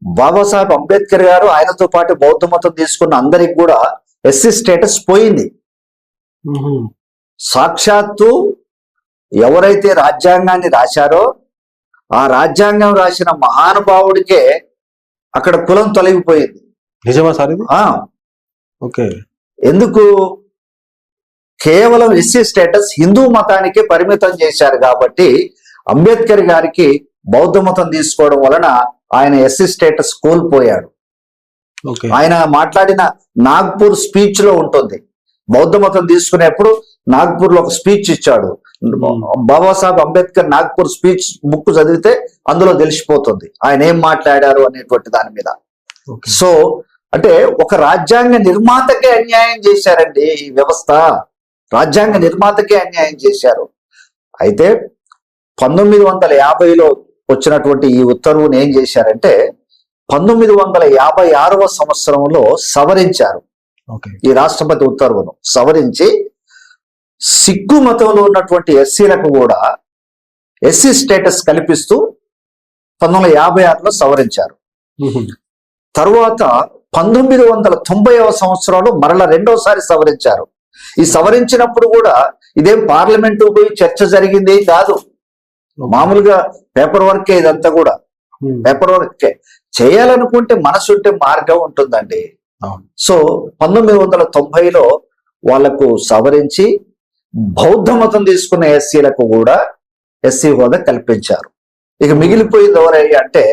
బాబాసాహెబ్ అంబేద్కర్ గారు ఆయనతో పాటు బౌద్ధ మతం తీసుకున్న అందరికి కూడా ఎస్సీ స్టేటస్ పోయింది. సాక్షాత్తు ఎవరైతే రాజ్యాంగాన్ని రాశారో ఆ రాజ్యాంగం రాసిన మహానుభావుడికే అక్కడ కులం తొలగిపోయింది. నిజమా సార్? ఎందుకు? కేవలం ఎస్సీ స్టేటస్ హిందూ మతానికే పరిమితం చేశారు కాబట్టి అంబేద్కర్ గారికి బౌద్ధ మతం తీసుకోవడం వలన ఆయన ఎస్సీ స్టేటస్ కోల్పోయాడు. ఆయన మాట్లాడిన నాగ్పూర్ స్పీచ్ లో ఉంటుంది, బౌద్ధ మతం తీసుకునేప్పుడు నాగ్పూర్ లో ఒక స్పీచ్ ఇచ్చాడు. బాబాసాహెబ్ అంబేద్కర్ నాగ్పూర్ స్పీచ్ బుక్ చదివితే అందులో తెలిసిపోతుంది ఆయన ఏం మాట్లాడారు అనేటువంటి దాని మీద. సో అంటే ఒక రాజ్యాంగ నిర్మాతకే అన్యాయం చేశారండి ఈ వ్యవస్థ, రాజ్యాంగ నిర్మాతకే అన్యాయం చేశారు. అయితే 1950లో వచ్చినటువంటి ఈ ఉత్తర్వుని ఏం చేశారంటే 1956వ సంవత్సరంలో సవరించారు. ఈ రాష్ట్రపతి ఉత్తర్వును సవరించి సిక్కు మతంలో ఉన్నటువంటి ఎస్సీలకు కూడా ఎస్సీ స్టేటస్ కల్పిస్తూ 1956లో సవరించారు. తరువాత 1990వ సంవత్సరంలో మరలా రెండోసారి సవరించారు. ఈ సవరించినప్పుడు కూడా ఇదేం పార్లమెంటు పోయి చర్చ జరిగింది కాదు, మామూలుగా పేపర్ వర్కే, ఇదంతా కూడా పేపర్ వర్కే. చేయాలనుకుంటే మనసుంటే మార్గం ఉంటుందండి. సో 1990లో వాళ్లకు సవరించి బౌద్ధ మతం తీసుకున్న ఎస్సీలకు కూడా ఎస్సీ హోదా కల్పించారు. ఇక మిగిలిపోయింది ఎవరయ్యా అంటే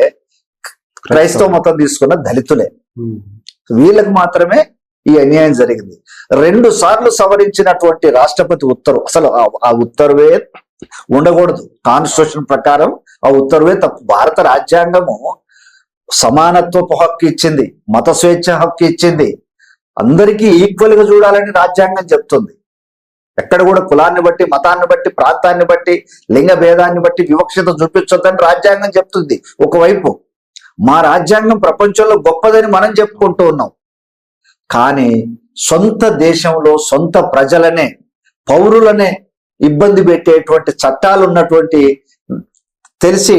క్రైస్తవ మతం తీసుకున్న దళితులే. వీళ్ళకి మాత్రమే ఈ అన్యాయం జరిగింది. 2 సార్లు సవరించినటువంటి రాష్ట్రపతి ఉత్తర్వు, అసలు ఆ ఉత్తర్వే ఉండకూడదు. కాన్స్టిట్యూషన్ ప్రకారం ఆ ఉత్తర్వే తప్పు. భారత రాజ్యాంగము సమానత్వపు హక్కు ఇచ్చింది, మత స్వేచ్ఛ హక్కు ఇచ్చింది, అందరికీ ఈక్వల్ గా చూడాలని రాజ్యాంగం చెప్తుంది. ఎక్కడ కూడా కులాన్ని బట్టి, మతాన్ని బట్టి, ప్రాంతాన్ని బట్టి, లింగ భేదాన్ని బట్టి వివక్షత చూపించొద్దని రాజ్యాంగం చెప్తుంది. ఒకవైపు మా రాజ్యాంగం ప్రపంచంలో గొప్పదని మనం చెప్పుకుంటూ ఉన్నాం, కానీ సొంత దేశంలో సొంత ప్రజలనే, పౌరులనే ఇబ్బంది పెట్టేటువంటి చట్టాలు ఉన్నటువంటి తెలిసి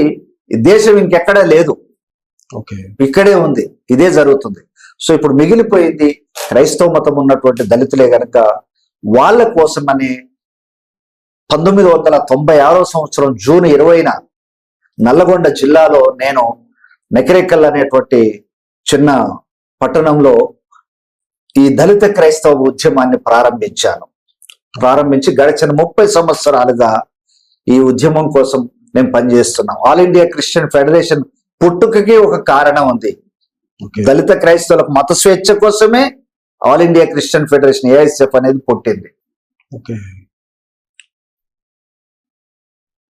దేశం ఇంకెక్కడా లేదు, ఓకే. ఇక్కడే ఉంది, ఇదే జరుగుతుంది. సో ఇప్పుడు మిగిలిపోయింది క్రైస్తవ మతం ఉన్నటువంటి దళితులే గనక వాళ్ళ కోసమని 1996 సంవత్సరం జూన్ 20న నల్లగొండ జిల్లాలో నేను నెకరేకల్ అనేటువంటి చిన్న పట్టణంలో ఈ దళిత క్రైస్తవ ఉద్యమాన్ని ప్రారంభించి గడిచిన 30 సంవత్సరాలుగా ఈ ఉద్యమం కోసం నేను పనిచేస్తున్నాం. ఆల్ ఇండియా క్రిస్టియన్ ఫెడరేషన్ పుట్టుకకి ఒక కారణం ఉంది. దళిత క్రైస్తవులకు మత స్వేచ్ఛ కోసమే all India Christian federation AICF అనేది పుట్టింది.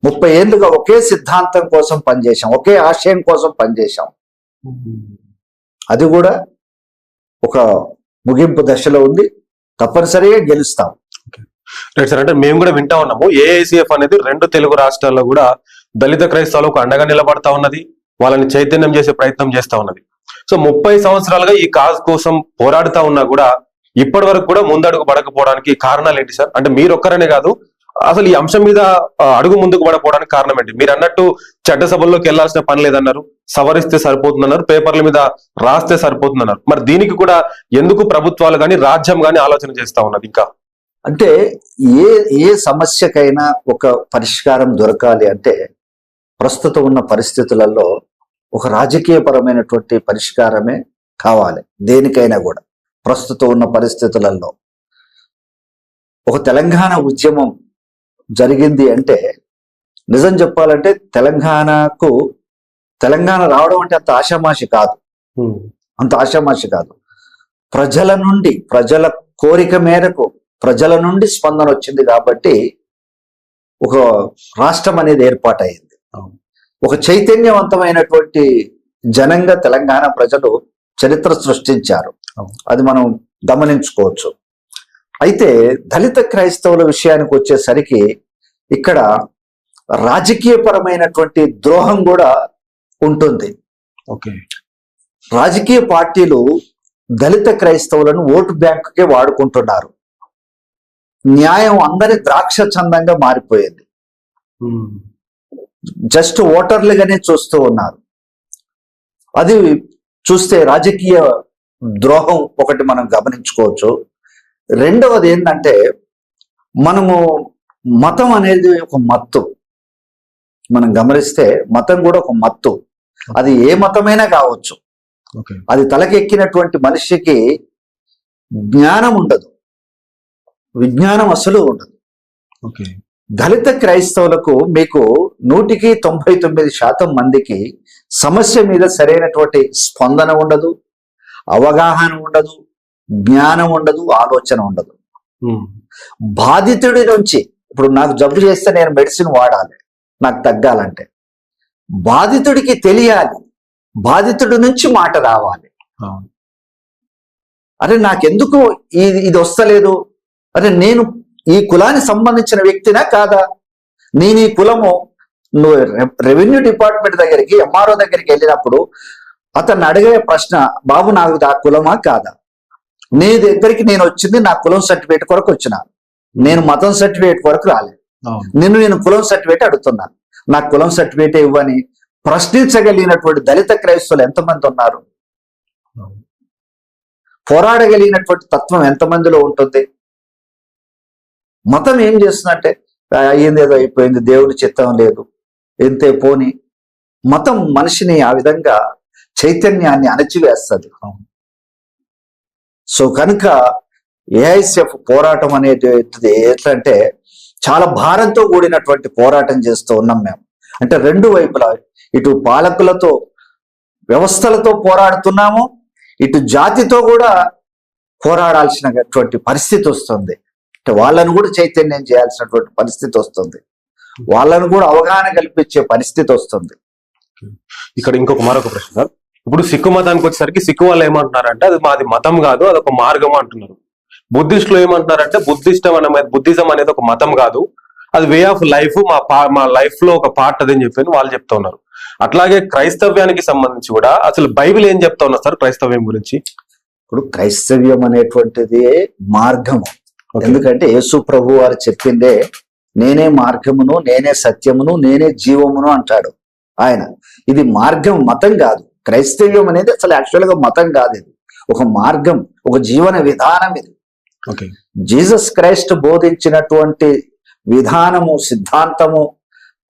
30 ఏళ్ళుగా ఒకే సిద్ధాంతం కోసం పనిచేశాం, ఒకే ఆశయం కోసం పనిచేశాం. అది కూడా ఒక ముగింపు దశలో ఉంది, తప్పనిసరిగా గెలుస్తాం. రైట్ సార్, అంటే మేము కూడా వింటా ఉన్నాము AICF అనేది 2 తెలుగు రాష్ట్రాల్లో కూడా దళిత క్రైస్తవులకు అండగా నిలబడతా ఉన్నది, వాళ్ళని చైతన్యం చేసే ప్రయత్నం చేస్తా ఉన్నది. సో 30 సంవత్సరాలుగా ఈ కాజ్ కోసం పోరాడుతా ఉన్నా కూడా ఇప్పటి వరకు కూడా ముందడుగు పడకపోవడానికి కారణాలు ఏంటి సార్? అంటే మీరు ఒక్కరనే కాదు, అసలు ఈ అంశం మీద అడుగు ముందుకు పడకపోవడానికి కారణం ఏంటి? మీరు అన్నట్టు చట్టసభల్లోకి వెళ్లాల్సిన పని లేదన్నారు, సవరిస్తే సరిపోతుందన్నారు, పేపర్ల మీద రాస్తే సరిపోతుందన్నారు. మరి దీనికి కూడా ఎందుకు ప్రభుత్వాలు కానీ రాజ్యం కానీ ఆలోచన చేస్తా ఉన్నది? ఇంకా అంటే ఏ సమస్యకైనా ఒక పరిష్కారం దొరకాలి అంటే ప్రస్తుతం ఉన్న పరిస్థితులలో ఒక రాజకీయపరమైనటువంటి పరిష్కారమే కావాలి. దేనికైనా కూడా ప్రస్తుతం ఉన్న పరిస్థితులలో ఒక తెలంగాణ ఉద్యమం జరిగింది అంటే, నిజం చెప్పాలంటే తెలంగాణ రావడం అంటే అంత ఆషామాషి కాదు. ప్రజల కోరిక మేరకు ప్రజల నుండి స్పందన వచ్చింది కాబట్టి ఒక రాష్ట్రం అనేది ఏర్పాటైంది. ఒక చైతన్యవంతమైనటువంటి జనంగా తెలంగాణ ప్రజలు చరిత్ర సృష్టించారు, అది మనం గమనించుకోవచ్చు. అయితే దళిత క్రైస్తవుల విషయానికి వచ్చేసరికి ఇక్కడ రాజకీయపరమైనటువంటి ద్రోహం కూడా ఉంటుంది. రాజకీయ పార్టీలు దళిత క్రైస్తవులను ఓటు బ్యాంకుకే వాడుకుంటున్నారు. న్యాయం అందరి ద్రాక్ష చందంగా మారిపోయింది, జస్ట్ ఓటర్లుగానే చూస్తూ ఉన్నారు. అది చూస్తే రాజకీయ ద్రోహం ఒకటి మనం గమనించుకోవచ్చు. రెండవది ఏంటంటే, మనము మతం అనేది ఒక మత్తు. మనం గమనిస్తే మతం కూడా ఒక మత్తు, అది ఏ మతమైనా కావచ్చు. అది తలకెక్కినటువంటి మనిషికి జ్ఞానం ఉండదు, విజ్ఞానం అసలు ఉండదు. దళిత క్రైస్తవులకు మీకు 99% మందికి సమస్య మీద సరైనటువంటి స్పందన ఉండదు, అవగాహన ఉండదు, జ్ఞానం ఉండదు, ఆలోచన ఉండదు. బాధితుడి నుంచి, ఇప్పుడు నాకు జబ్బు చేస్తే నేను మెడిసిన్ వాడాలి నాకు తగ్గాలంటే, బాధితుడికి తెలియాలి, బాధితుడి నుంచి మాట రావాలి. అరే నాకెందుకు ఇది వస్తలేదు, అరే నేను ఈ కులానికి సంబంధించిన వ్యక్తినా కాదా, నేను ఈ కులము, నువ్వు రెవెన్యూ డిపార్ట్మెంట్ దగ్గరికి MRO దగ్గరికి వెళ్ళినప్పుడు అతన్ని అడిగే ప్రశ్న, బాబు నాకు ఆ కులమా కాదా, నీ దగ్గరికి నేను వచ్చింది నా కులం సర్టిఫికేట్ కొరకు వచ్చిన, నేను మతం సర్టిఫికేట్ కొరకు రాలేదు, నేను కులం సర్టిఫికేట్ అడుగుతున్నాను, నాకు కులం సర్టిఫికేట్ ఇవ్వని ప్రశ్నించగలిగినటువంటి దళిత క్రైస్తవులు ఎంతమంది ఉన్నారు? పోరాడగలిగినటువంటి తత్వం ఎంతమందిలో ఉంటుంది? మతం ఏం చేస్తుందంటే, అయ్యింది ఏదో అయిపోయింది, దేవుడి చిత్తం లేదు, ఎంతే పోని. మతం మనిషిని ఆ విధంగా చైతన్యాన్ని అణచివేస్తుంది. సో కనుక AICF పోరాటం అనేది ఎట్లంటే చాలా భారంతో కూడినటువంటి పోరాటం చేస్తూ ఉన్నాం మేము. అంటే రెండు వైపులా, ఇటు పాలకులతో వ్యవస్థలతో పోరాడుతున్నాము, ఇటు జాతితో కూడా పోరాడాల్సినటువంటి పరిస్థితి వస్తుంది. అంటే వాళ్ళను కూడా చైతన్యం చేయాల్సినటువంటి పరిస్థితి వస్తుంది, వాళ్ళను కూడా అవగాహన కల్పించే పరిస్థితి వస్తుంది. ఇక్కడ మరొక ప్రశ్న సార్, ఇప్పుడు సిక్కు మతానికి వచ్చేసరికి సిక్కు వాళ్ళు ఏమంటున్నారంటే అది మాది మతం కాదు, అదొక మార్గం అంటున్నారు. బుద్ధిస్టులు ఏమంటున్నారంటే బుద్ధిజం అనేది ఒక మతం కాదు, అది వే ఆఫ్ లైఫ్, మా లైఫ్ లో ఒక పార్ట్ అదని చెప్పి వాళ్ళు చెప్తా ఉన్నారు. అట్లాగే క్రైస్తవ్యానికి సంబంధించి కూడా అసలు బైబిల్ ఏం చెప్తా ఉన్నారు సార్ క్రైస్తవ్యం గురించి? ఇప్పుడు క్రైస్తవ్యం అనేటువంటిది మార్గము. Okay. ఎందుకంటే యేసు ప్రభు వారు చెప్పిందే నేనే మార్గమును, నేనే సత్యమును, నేనే జీవమును అంటాడు ఆయన. ఇది మార్గం, మతం కాదు. క్రైస్తవ్యం అనేది అసలు యాక్చువల్ గా మతం కాదు, ఇది ఒక మార్గం, ఒక జీవన విధానం. ఇది ఓకే. జీసస్ క్రైస్ట్ బోధించినటువంటి విధానము, సిద్ధాంతము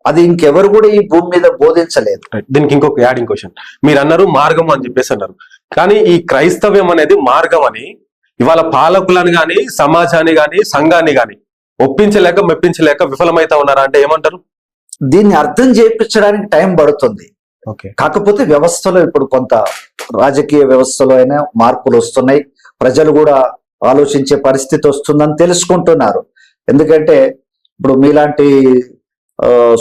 అది ఇంకెవరు కూడా ఈ భూమి మీద బోధించలేదు. దీనికి ఇంకొక యాడింగ్ క్వశ్చన్. మీరు అన్నారు మార్గం అని చెప్పేసి అన్నారు, కానీ ఈ క్రైస్తవ్యం అనేది మార్గం అని ఇవాళ పాలకులను గాని, సమాజాన్ని గాని, సంఘాన్ని గాని ఒప్పించలేక మెప్పించలేక విఫలమైతా ఉన్నారా అంటే ఏమంటారు? దీన్ని అర్థం చేయించడానికి టైం పడుతుంది. ఓకే. కాకపోతే వ్యవస్థలో ఇప్పుడు కొంత రాజకీయ వ్యవస్థలో అయినా మార్పులు వస్తున్నాయి. ప్రజలు కూడా ఆలోచించే పరిస్థితి వస్తుందని తెలుసుకుంటున్నారు. ఎందుకంటే ఇప్పుడు మీలాంటి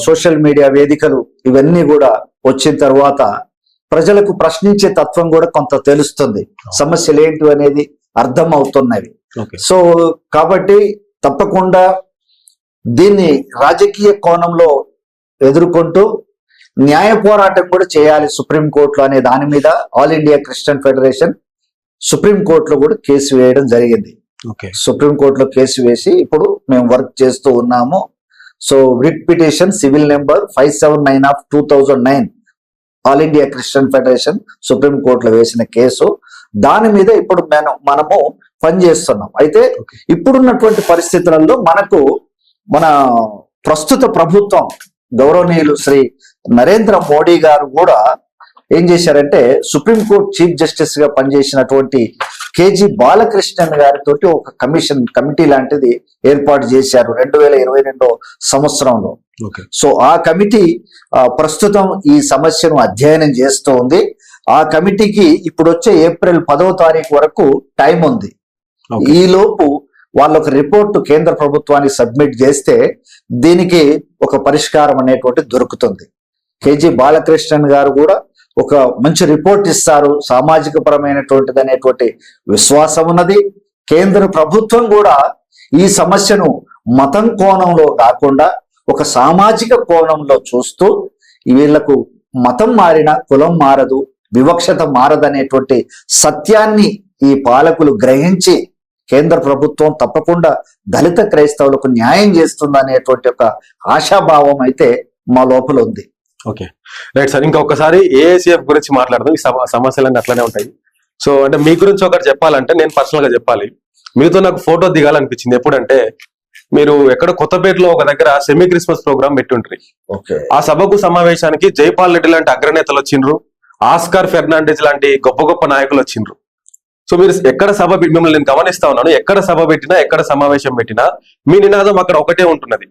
సోషల్ మీడియా వేదికలు ఇవన్నీ కూడా వచ్చిన తర్వాత ప్రజలకు ప్రశ్నించే తత్వం కూడా కొంత తెలుస్తుంది, సమస్యలు ఏంటి అనేది అర్థం అవుతున్నవి. సో కాబట్టి తప్పకుండా దీన్ని రాజకీయ కోణంలో ఎదుర్కొంటూ న్యాయ పోరాటం కూడా చేయాలి సుప్రీంకోర్టులో అనే దాని మీద ఆల్ ఇండియా క్రిస్టియన్ ఫెడరేషన్ సుప్రీంకోర్టులో కూడా కేసు వేయడం జరిగింది. సుప్రీంకోర్టులో కేసు వేసి ఇప్పుడు మేము వర్క్ చేస్తూ ఉన్నాము. So writ petition civil number 579 of 2009 all India Christian federation సుప్రీంకోర్టులో వేసిన కేసు, దాని మీద ఇప్పుడు మనము పనిచేస్తున్నాం. అయితే ఇప్పుడున్నటువంటి పరిస్థితులలో మనకు మన ప్రస్తుత ప్రభుత్వం గౌరవనీయులు శ్రీ నరేంద్ర మోడీ గారు కూడా ఏం చేశారంటే సుప్రీంకోర్టు చీఫ్ జస్టిస్ గా పనిచేసినటువంటి కేజీ బాలకృష్ణన్ గారితో ఒక కమిటీ లాంటిది ఏర్పాటు చేశారు 2022 సంవత్సరంలో. సో ఆ కమిటీ ప్రస్తుతం ఈ సమస్యను అధ్యయనం చేస్తూ ఉంది. ఆ కమిటీకి ఇప్పుడు వచ్చే ఏప్రిల్ 10వ తారీఖు వరకు టైం ఉంది. ఈ లోపు వాళ్ళొక రిపోర్టు కేంద్ర ప్రభుత్వానికి సబ్మిట్ చేస్తే దీనికి ఒక పరిష్కారం అనేటువంటి దొరుకుతుంది. కేజీ బాలకృష్ణన్ గారు కూడా ఒక మంచి రిపోర్ట్ ఇస్తారు, సామాజిక పరమైనటువంటిది అనేటువంటి విశ్వాసం ఉన్నది. కేంద్ర ప్రభుత్వం కూడా ఈ సమస్యను మతం కోణంలో కాకుండా ఒక సామాజిక కోణంలో చూస్తూ వీళ్లకు మతం మారినా కులం మారదు, వివక్షత మారదనేటువంటి సత్యాన్ని ఈ పాలకులు గ్రహించి కేంద్ర ప్రభుత్వం తప్పకుండా దళిత క్రైస్తవులకు న్యాయం చేస్తుందనేటువంటి ఒక ఆశాభావం అయితే మా లోపల ఉంది. Okay, right sir. ఇంకొకసారి ఏఐసిఎఫ్ గురించి మాట్లాడదాం. ఈ సమస్యలన్నీ అట్లనే ఉంటాయి. సో అంటే మీ గురించి ఒకటి చెప్పాలంటే నేను పర్సనల్ గా చెప్పాలి, మీతో నాకు ఫోటో దిగాలనిపించింది. ఎప్పుడంటే మీరు ఎక్కడ కొత్తపేటలో ఒక దగ్గర సెమీ క్రిస్మస్ ప్రోగ్రామ్ పెట్టుంటారు. ఆ సభకు సమావేశానికి జైపాల్ రెడ్డి లాంటి అగ్రనేతలు వచ్చిండ్రు, ఆస్కార్ ఫెర్నాండెజ్ లాంటి గొప్ప గొప్ప నాయకులు వచ్చిండ్రు. సో మీరు ఎక్కడ సభ మిమ్మల్ని నేను గమనిస్తా ఉన్నాను, ఎక్కడ సభ పెట్టినా ఎక్కడ సమావేశం పెట్టినా మీ నినాదం అక్కడ ఒకటే ఉంటున్నది.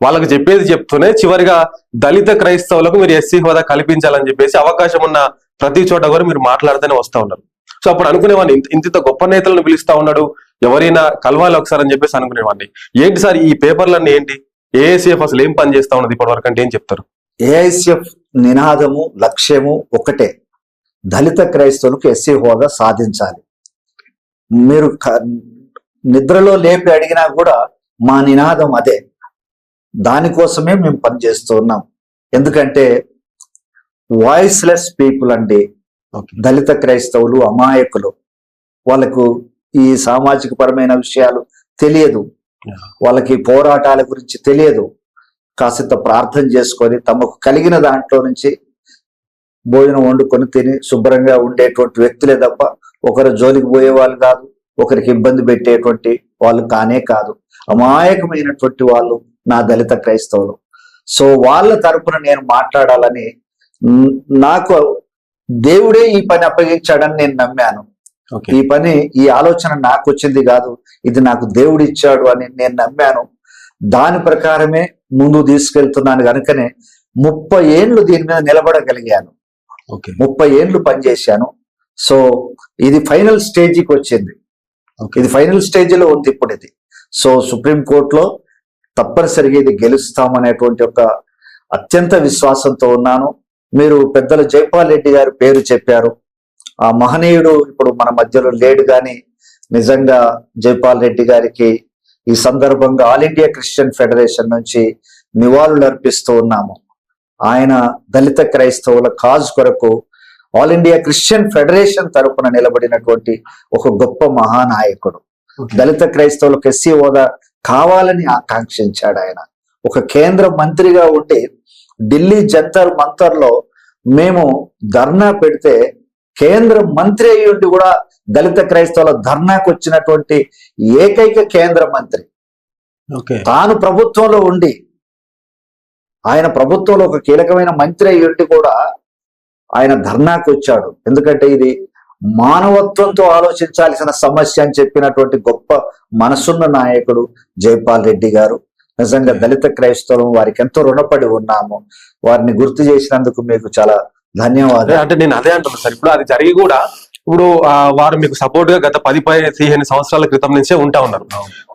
వాళ్ళకి చెప్పేది చెప్తూనే చివరిగా దళిత క్రైస్తవులకు మీరు ఎస్సీ హోదా కల్పించాలని చెప్పేసి అవకాశం ఉన్న ప్రతి చోట కూడా మీరు మాట్లాడుతూనే వస్తా ఉన్నారు. సో అప్పుడు అనుకునేవాడిని ఇంత గొప్ప నేతలను పిలుస్తా ఉన్నాడు, ఎవరైనా కలవాలి ఒకసారి అని చెప్పేసి అనుకునేవాడిని. ఏంటి సార్ ఈ పేపర్లన్నీ ఏంటి, ఏఐసిఎఫ్ అసలు ఏం పని చేస్తా ఉన్నది ఇప్పటి వరకు అంటే ఏం చెప్తారు? ఏఐసిఎఫ్ నినాదము లక్ష్యము ఒకటే, దళిత క్రైస్తవులకు ఎస్సీ హోదా సాధించాలి. మీరు నిద్రలో లేపి అడిగినా కూడా మా నినాదం అదే. దానికోసమే మేము పనిచేస్తూ ఉన్నాం. ఎందుకంటే వాయిస్లెస్ పీపుల్ అండి దళిత క్రైస్తవులు, అమాయకులు. వాళ్ళకు ఈ సామాజిక పరమైన విషయాలు తెలియదు, వాళ్ళకి పోరాటాల గురించి తెలియదు. కాసింత ప్రార్థన చేసుకొని తమకు కలిగిన దాంట్లో నుంచి భోజనం వండుకొని తిని శుభ్రంగా ఉండేటువంటి వ్యక్తులే తప్ప ఒకరు జోలికి పోయే వాళ్ళు కాదు, ఒకరికి ఇబ్బంది పెట్టేటువంటి వాళ్ళు కానే కాదు. అమాయకమైనటువంటి వాళ్ళు నా దళిత క్రైస్తవులు. సో వాళ్ళ తరపున నేను మాట్లాడాలని, నాకు దేవుడే ఈ పని అప్పగించాడని నేను నమ్మాను. ఈ పని, ఈ ఆలోచన నాకు వచ్చింది కాదు, ఇది నాకు దేవుడు ఇచ్చాడు అని నేను నమ్మాను. దాని ప్రకారమే ముందు తీసుకెళ్తున్నాను. కనుకనే 30 ఏళ్ళు దీని మీద నిలబడగలిగాను, 30 ఏళ్ళు పనిచేశాను. సో ఇది ఫైనల్ స్టేజ్కి వచ్చింది, ఇది ఫైనల్ స్టేజ్లో ఉంది ఇప్పుడు ఇది. సో సుప్రీంకోర్టులో తప్పనిసరిగా ఇది గెలుస్తామనేటువంటి ఒక అత్యంత విశ్వాసంతో ఉన్నాను. మీరు పెద్దలు జైపాల్ రెడ్డి గారి పేరు చెప్పారు. ఆ మహనీయుడు ఇప్పుడు మన మధ్యలో లేడు, కానీ నిజంగా జైపాల్ రెడ్డి గారికి ఈ సందర్భంగా ఆల్ ఇండియా క్రిస్టియన్ ఫెడరేషన్ నుంచి నివాళులు అర్పిస్తూ ఉన్నాము. ఆయన దళిత క్రైస్తవుల కాజ్ కొరకు ఆల్ ఇండియా క్రిస్టియన్ ఫెడరేషన్ తరపున నిలబడినటువంటి ఒక గొప్ప మహానాయకుడు. దళిత క్రైస్తవులకు ఎస్సీ హోదా కావాలని ఆకాంక్షించాడు ఆయన. ఒక కేంద్ర మంత్రిగా ఉండి ఢిల్లీ జంతర్ మంతర్లో మేము ధర్నా పెడితే కేంద్ర మంత్రి అయి ఉండి కూడా దళిత క్రైస్తవుల ధర్నాకు వచ్చినటువంటి ఏకైక కేంద్ర మంత్రి. తాను ప్రభుత్వంలో ఉండి, ఆయన ప్రభుత్వంలో ఒక కీలకమైన మంత్రి అయి ఉండి కూడా ఆయన ధర్నాకు వచ్చాడు. ఎందుకంటే ఇది మానవత్వంతో ఆలోచించాల్సిన సమస్య అని చెప్పినటువంటి గొప్ప మనసున్న నాయకుడు జైపాల్ రెడ్డి గారు. నిజంగా దళిత క్రైస్తవం వారికి ఎంతో రుణపడి ఉన్నాము. వారిని గుర్తు చేసినందుకు మీకు చాలా ధన్యవాదాలు. అంటే నేను అదే అంటున్నాను సార్, ఇప్పుడు అది జరిగి కూడా ఇప్పుడు వారు మీకు సపోర్ట్ గా గత 10-15 సంవత్సరాల క్రితం నుంచే ఉంటా ఉన్నారు.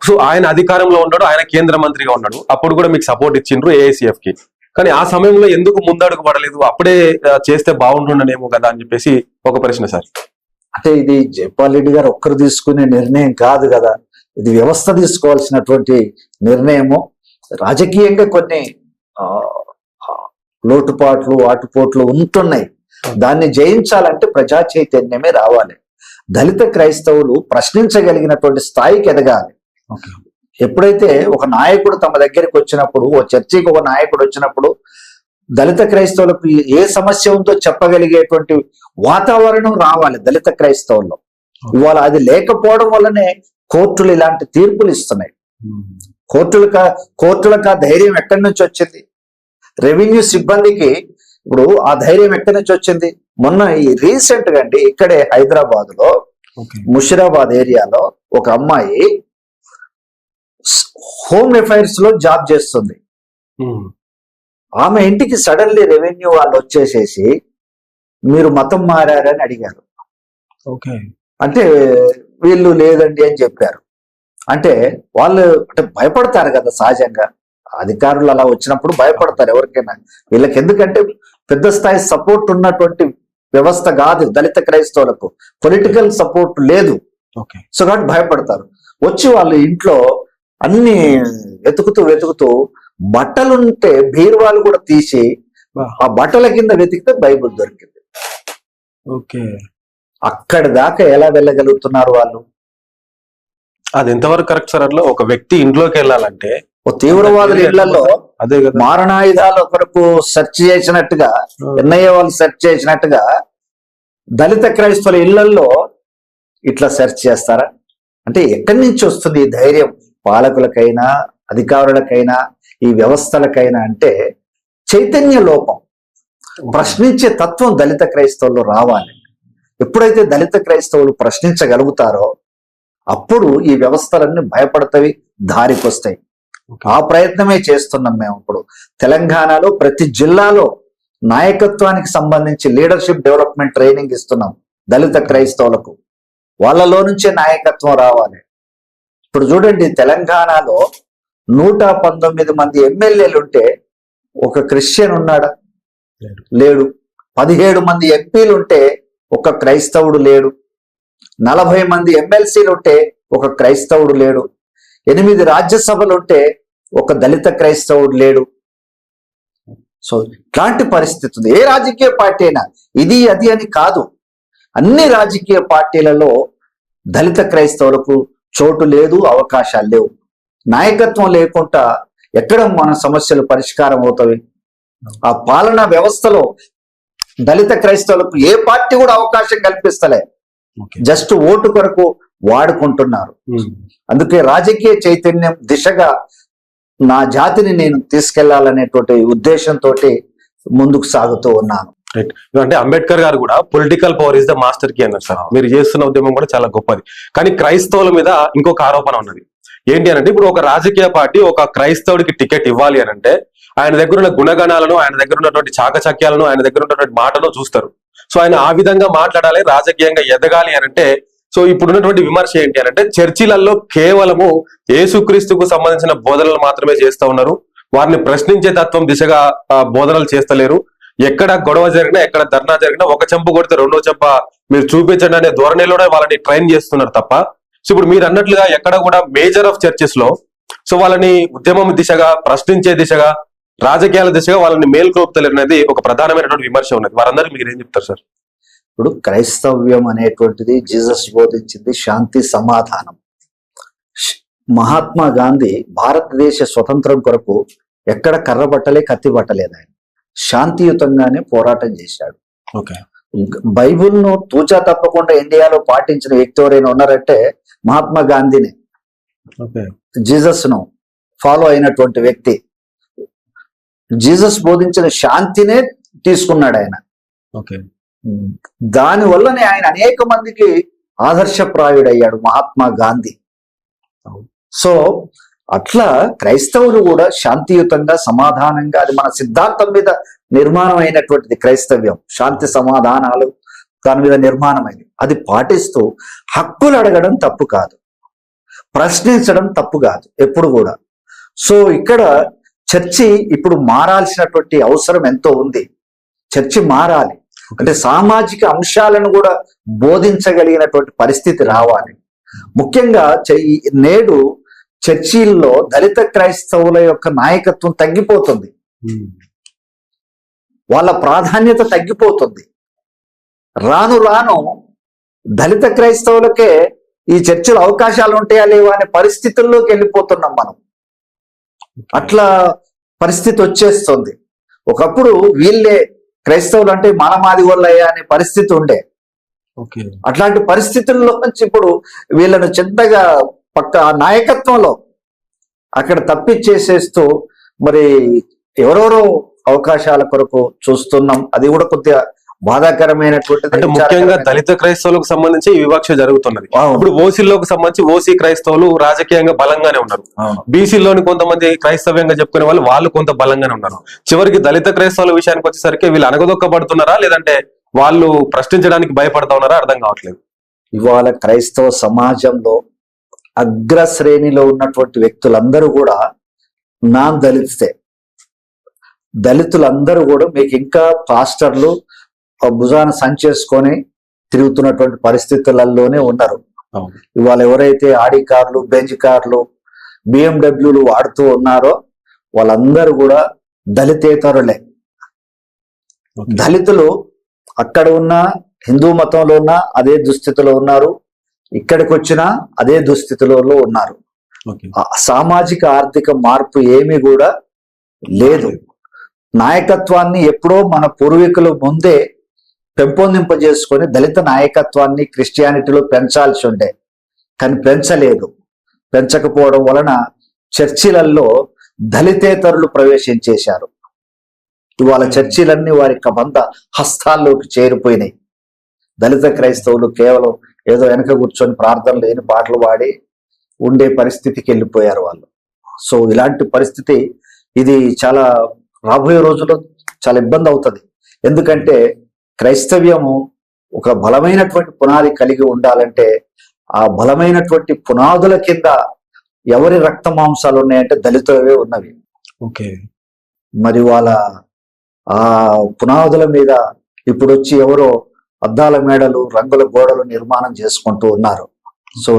సో ఆయన అధికారంలో ఉన్నాడు, ఆయన కేంద్ర మంత్రిగా ఉన్నాడు, అప్పుడు కూడా మీకు సపోర్ట్ ఇచ్చిండ్రు ఏఐసిఎఫ్ కి. కానీ ఆ సమయంలో ఎందుకు ముందడుగు పడలేదు? అప్పుడే చేస్తే బాగుంటుండనేమో కదా అని చెప్పేసి ఒక ప్రశ్న సార్. అంటే ఇది జైపాల్ రెడ్డి గారు ఒక్కరు తీసుకునే నిర్ణయం కాదు కదా, ఇది వ్యవస్థ తీసుకోవాల్సినటువంటి నిర్ణయము. రాజకీయంగా కొన్ని లోటుపాట్లు ఆటుపోట్లు ఉంటున్నాయి. దాన్ని జయించాలంటే ప్రజా చైతన్యమే రావాలి. దళిత క్రైస్తవులు ప్రశ్నించగలిగినటువంటి స్థాయికి ఎదగాలి. ఎప్పుడైతే ఒక నాయకుడు తమ దగ్గరికి వచ్చినప్పుడు, ఓ చర్చికి ఒక నాయకుడు వచ్చినప్పుడు దళిత క్రైస్తవులకు ఏ సమస్య ఉందో చెప్పగలిగేటువంటి వాతావరణం రావాలి దళిత క్రైస్తవుల్లో. ఇవాళ అది లేకపోవడం వల్లనే కోర్టులు ఇలాంటి తీర్పులు ఇస్తున్నాయి. కోర్టులకు ఆ ధైర్యం ఎక్కడి నుంచి వచ్చింది? రెవెన్యూ సిబ్బందికి ఇప్పుడు ఆ ధైర్యం ఎక్కడి నుంచి వచ్చింది? మొన్న ఈ రీసెంట్ గా అండి ఇక్కడే హైదరాబాద్ లో ముషిరాబాద్ ఏరియాలో ఒక అమ్మాయి హోమ్ అఫైర్స్ లో జాబ్ చేస్తుంది. ఆమె ఇంటికి సడన్లీ రెవెన్యూ వాళ్ళు వచ్చేసేసి మీరు మతం మారని అడిగారు. అంటే వీళ్ళు లేదండి అని చెప్పారు. అంటే వాళ్ళు అంటే భయపడతారు కదా సహజంగా, అధికారులు అలా వచ్చినప్పుడు భయపడతారు ఎవరికైనా. వీళ్ళకి ఎందుకంటే పెద్ద స్థాయి సపోర్ట్ ఉన్నటువంటి వ్యవస్థ కాదు దళిత క్రైస్తవులకు, పొలిటికల్ సపోర్ట్ లేదు. సో కాబట్టి భయపడతారు. వచ్చి వాళ్ళు ఇంట్లో అన్ని వెతుకుతూ బట్టలుంటే బీరువాలు కూడా తీసి ఆ బట్టల కింద వెతికితే బైబుల్ దొరికింది. అక్కడి దాకా ఎలా వెళ్ళగలుగుతున్నారు వాళ్ళు? అది ఎంతవరకు కరెక్ట్ సార్? అట్లా ఒక వ్యక్తి ఇంట్లోకి వెళ్ళాలంటే ఓ తీవ్రవాదుల ఇళ్లలో మారణాయుధాల కొరకు సెర్చ్ చేసినట్టుగా, ఎన్ఐఏ వాళ్ళు సెర్చ్ చేసినట్టుగా దళిత క్రైస్తవుల ఇళ్లలో ఇట్లా సెర్చ్ చేస్తారా? అంటే ఎక్కడి నుంచి వస్తుంది ఈ ధైర్యం పాలకులకైనా అధికారులకైనా ఈ వ్యవస్థలకైనా? అంటే చైతన్య లోపం, ప్రశ్నించే తత్వం దళిత క్రైస్తవుల్లో రావాలి. ఎప్పుడైతే దళిత క్రైస్తవులు ప్రశ్నించగలుగుతారో అప్పుడు ఈ వ్యవస్థలన్నీ భయపడతవి, దారికొస్తాయి. ఆ ప్రయత్నమే చేస్తున్నాం మేము. ఇప్పుడు తెలంగాణలో ప్రతి జిల్లాలో నాయకత్వానికి సంబంధించి లీడర్షిప్ డెవలప్మెంట్ ట్రైనింగ్ ఇస్తున్నాం దళిత క్రైస్తవులకు. వాళ్ళలో నుంచే నాయకత్వం రావాలి. ఇప్పుడు చూడండి, తెలంగాణలో 119 మంది ఎమ్మెల్యేలు ఉంటే ఒక క్రిస్టియన్ ఉన్నాడా? లేడు. 17 మంది ఎంపీలు ఉంటే ఒక క్రైస్తవుడు లేడు. 40 మంది ఎమ్మెల్సీలు ఉంటే ఒక క్రైస్తవుడు లేడు. 8 రాజ్యసభలు ఉంటే ఒక దళిత క్రైస్తవుడు లేడు. సో ఇట్లాంటి పరిస్థితి ఉంది. ఏ రాజకీయ పార్టీ అయినా ఇది అది అని కాదు, అన్ని రాజకీయ పార్టీలలో దళిత క్రైస్తవులకు చోటు లేదు, అవకాశాలు లేవు. నాయకత్వం లేకుండా ఎక్కడ మన సమస్యలు పరిష్కారం అవుతాయి? ఆ పాలనా వ్యవస్థలో దళిత క్రైస్తవులకు ఏ పార్టీ కూడా అవకాశం కల్పిస్తలే, జస్ట్ ఓటు కొరకు వాడుకుంటున్నారు. అందుకే రాజకీయ చైతన్యం దిశగా నా జాతిని నేను తీసుకెళ్లాలనేటువంటి ఉద్దేశంతో ముందుకు సాగుతూ ఉన్నాను. అంటే అంబేద్కర్ గారు కూడా political power is the master key అన్నారు సార్. మీరు చేస్తున్న ఉద్యమం కూడా చాలా గొప్పది. కానీ క్రైస్తవుల మీద ఇంకొక ఆరోపణ ఉన్నది. ఏంటి అనంటే, ఇప్పుడు ఒక రాజకీయ పార్టీ ఒక క్రైస్తవుడికి టికెట్ ఇవ్వాలి అని అంటే ఆయన దగ్గర ఉన్న గుణగణాలను, ఆయన దగ్గర ఉన్నటువంటి చాకచక్యాలను, ఆయన దగ్గర ఉన్నటువంటి మాటను చూస్తారు. సో ఆయన ఆ విధంగా మాట్లాడాలి, రాజకీయంగా ఎదగాలి అని అంటే, సో ఇప్పుడున్నటువంటి విమర్శ ఏంటి అని అంటే, చర్చిలలో కేవలము యేసుక్రీస్తుకు సంబంధించిన బోధనలు మాత్రమే చేస్తూ ఉన్నారు. వారిని ప్రశ్నించే తత్వం దిశగా బోధనలు చేస్తలేరు. ఎక్కడ గొడవ జరిగినా, ఎక్కడ ధర్నా జరిగినా ఒక చెంప కొడితే రెండో చెంప మీరు చూపించండి అనే ధోరణిలోనే వాళ్ళని ట్రైన్ చేస్తున్నారు తప్ప, సో ఇప్పుడు మీరు అన్నట్లుగా ఎక్కడ కూడా మేజర్ ఆఫ్ చర్చెస్ లో సో వాళ్ళని ఉద్యమం దిశగా, ప్రశ్నించే దిశగా, రాజకీయాల దిశగా వాళ్ళని మేల్కొల్పుతలేరు అనేది ఒక ప్రధానమైనటువంటి విమర్శ ఉన్నది. వారందరికీ మీరు ఏం చెప్తారు సార్? ఇప్పుడు క్రైస్తవ్యం అనేటువంటిది జీసస్ బోధించింది శాంతి సమాధానం. మహాత్మా గాంధీ భారతదేశ స్వతంత్రం కొరకు ఎక్కడ కర్ర బట్టలే కత్తి బట్టలేదు. ఆయన శాంతియుతంగానే పోరాటం చేశాడు. ఓకే. బైబిల్ను తూచా తప్పకుండా ఇండియాలో పాటించిన వ్యక్తి ఎవరైనా ఉన్నారంటే మహాత్మా గాంధీనే. ఓకే. జీసస్ ను ఫాలో అయినటువంటి వ్యక్తి. జీసస్ బోధించిన శాంతినే తీసుకున్నాడు ఆయన. ఓకే. దాని వల్లనే ఆయన అనేక మందికి ఆదర్శప్రాయుడయ్యాడు మహాత్మా గాంధీ. సో అట్లా క్రైస్తవులు కూడా శాంతియుతంగా సమాధానంగా, అది మన సిద్ధాంతం మీద నిర్మాణం అయినటువంటిది క్రైస్తవ్యం. శాంతి సమాధానాలు దాని మీద నిర్మాణమైనది. అది పాటిస్తూ హక్కులు అడగడం తప్పు కాదు, ప్రశ్నించడం తప్పు కాదు ఎప్పుడు కూడా. సో ఇక్కడ చర్చి ఇప్పుడు మారాల్సినటువంటి అవసరం ఎంతో ఉంది. చర్చి మారాలి అంటే సామాజిక అంశాలను కూడా బోధించగలిగినటువంటి పరిస్థితి రావాలి. ముఖ్యంగా నేడు చర్చిల్లో దళిత క్రైస్తవుల యొక్క నాయకత్వం తగ్గిపోతుంది, వాళ్ళ ప్రాధాన్యత తగ్గిపోతుంది. రాను రాను దళిత క్రైస్తవులకే ఈ చర్చిలో అవకాశాలు ఉంటాయా లేవా అనే పరిస్థితుల్లోకి వెళ్ళిపోతున్నాం మనం. అట్లా పరిస్థితి వచ్చేస్తుంది. ఒకప్పుడు వీళ్ళే క్రైస్తవులు అంటే మానమాది వాళ్ళయ్యా అనే పరిస్థితి ఉండే. అట్లాంటి పరిస్థితుల్లో నుంచి ఇప్పుడు వీళ్ళను చెంతగా పక్క నాయకత్వంలో అక్కడ తప్పిచ్చేసేస్తూ మరి ఎవరెవరో అవకాశాల కొరకు చూస్తున్నాం. అది కూడా కొద్దిగా బాధాకరమైనటువంటి. అంటే ముఖ్యంగా దళిత క్రైస్తవులకు సంబంధించి ఈ వివక్ష జరుగుతున్నది. ఇప్పుడు ఓసీలోకి సంబంధించి ఓసీ క్రైస్తవులు రాజకీయంగా బలంగానే ఉన్నారు. బీసీలోని కొంతమంది క్రైస్తవ్యంగా చెప్పుకునే వాళ్ళు కొంత బలంగానే ఉన్నారు. చివరికి దళిత క్రైస్తవుల విషయానికి వచ్చేసరికి వీళ్ళు అనగదొక్కబడుతున్నారా లేదంటే వాళ్ళు ప్రశ్నించడానికి భయపడతా ఉన్నారా అర్థం కావట్లేదు. ఇవాళ క్రైస్తవ సమాజంలో అగ్రశ్రేణిలో ఉన్నటువంటి వ్యక్తులందరూ కూడా నాన్ దళితే. దళితులందరూ కూడా మీకు ఇంకా పాస్టర్లు భుజాన సంచేసుకొని తిరుగుతున్నటువంటి పరిస్థితులలోనే ఉన్నారు. ఇవాళ ఎవరైతే ఆడి కార్లు, బెంజ్ కార్లు, బిఎండబ్ల్యూలు వాడుతూ ఉన్నారో వాళ్ళందరూ కూడా దళితేతరులే. దళితులు అక్కడ ఉన్న హిందూ మతంలో ఉన్న అదే దుస్థితిలో ఉన్నారు, ఇక్కడికి వచ్చినా అదే దుస్థితిలో ఉన్నారు. సామాజిక ఆర్థిక మార్పు ఏమీ కూడా లేదు. నాయకత్వాన్ని ఎప్పుడో మన పూర్వీకులు ముందే పెంపొందింపజేసుకొని దళిత నాయకత్వాన్ని క్రిస్టియానిటీలో పెంచాల్సి ఉండే, కానీ పెంచలేదు. పెంచకపోవడం వలన చర్చిలలో దళితేతరులు ప్రవేశించేశారు. ఇవాళ చర్చిలన్నీ వారి కబంధ హస్తాల్లోకి చేరిపోయినాయి. దళిత క్రైస్తవులు కేవలం ఏదో వెనక కూర్చొని ప్రార్థనలు లేని పాటలు పాడి ఉండే పరిస్థితికి వెళ్ళిపోయారు వాళ్ళు. సో ఇలాంటి పరిస్థితి ఇది చాలా రాబోయే రోజుల్లో చాలా ఇబ్బంది అవుతుంది. ఎందుకంటే క్రైస్తవ్యము ఒక బలమైనటువంటి పునాది కలిగి ఉండాలంటే ఆ బలమైనటువంటి పునాదుల కింద ఎవరి రక్త మాంసాలు ఉన్నాయంటే దళితులవే ఉన్నవి. ఓకే. మరి వాళ్ళ ఆ పునాదుల మీద ఇప్పుడు వచ్చి ఎవరో అద్దాల మేడలు, రంగుల గోడలు నిర్మాణం చేసుకుంటూ ఉన్నారు. సో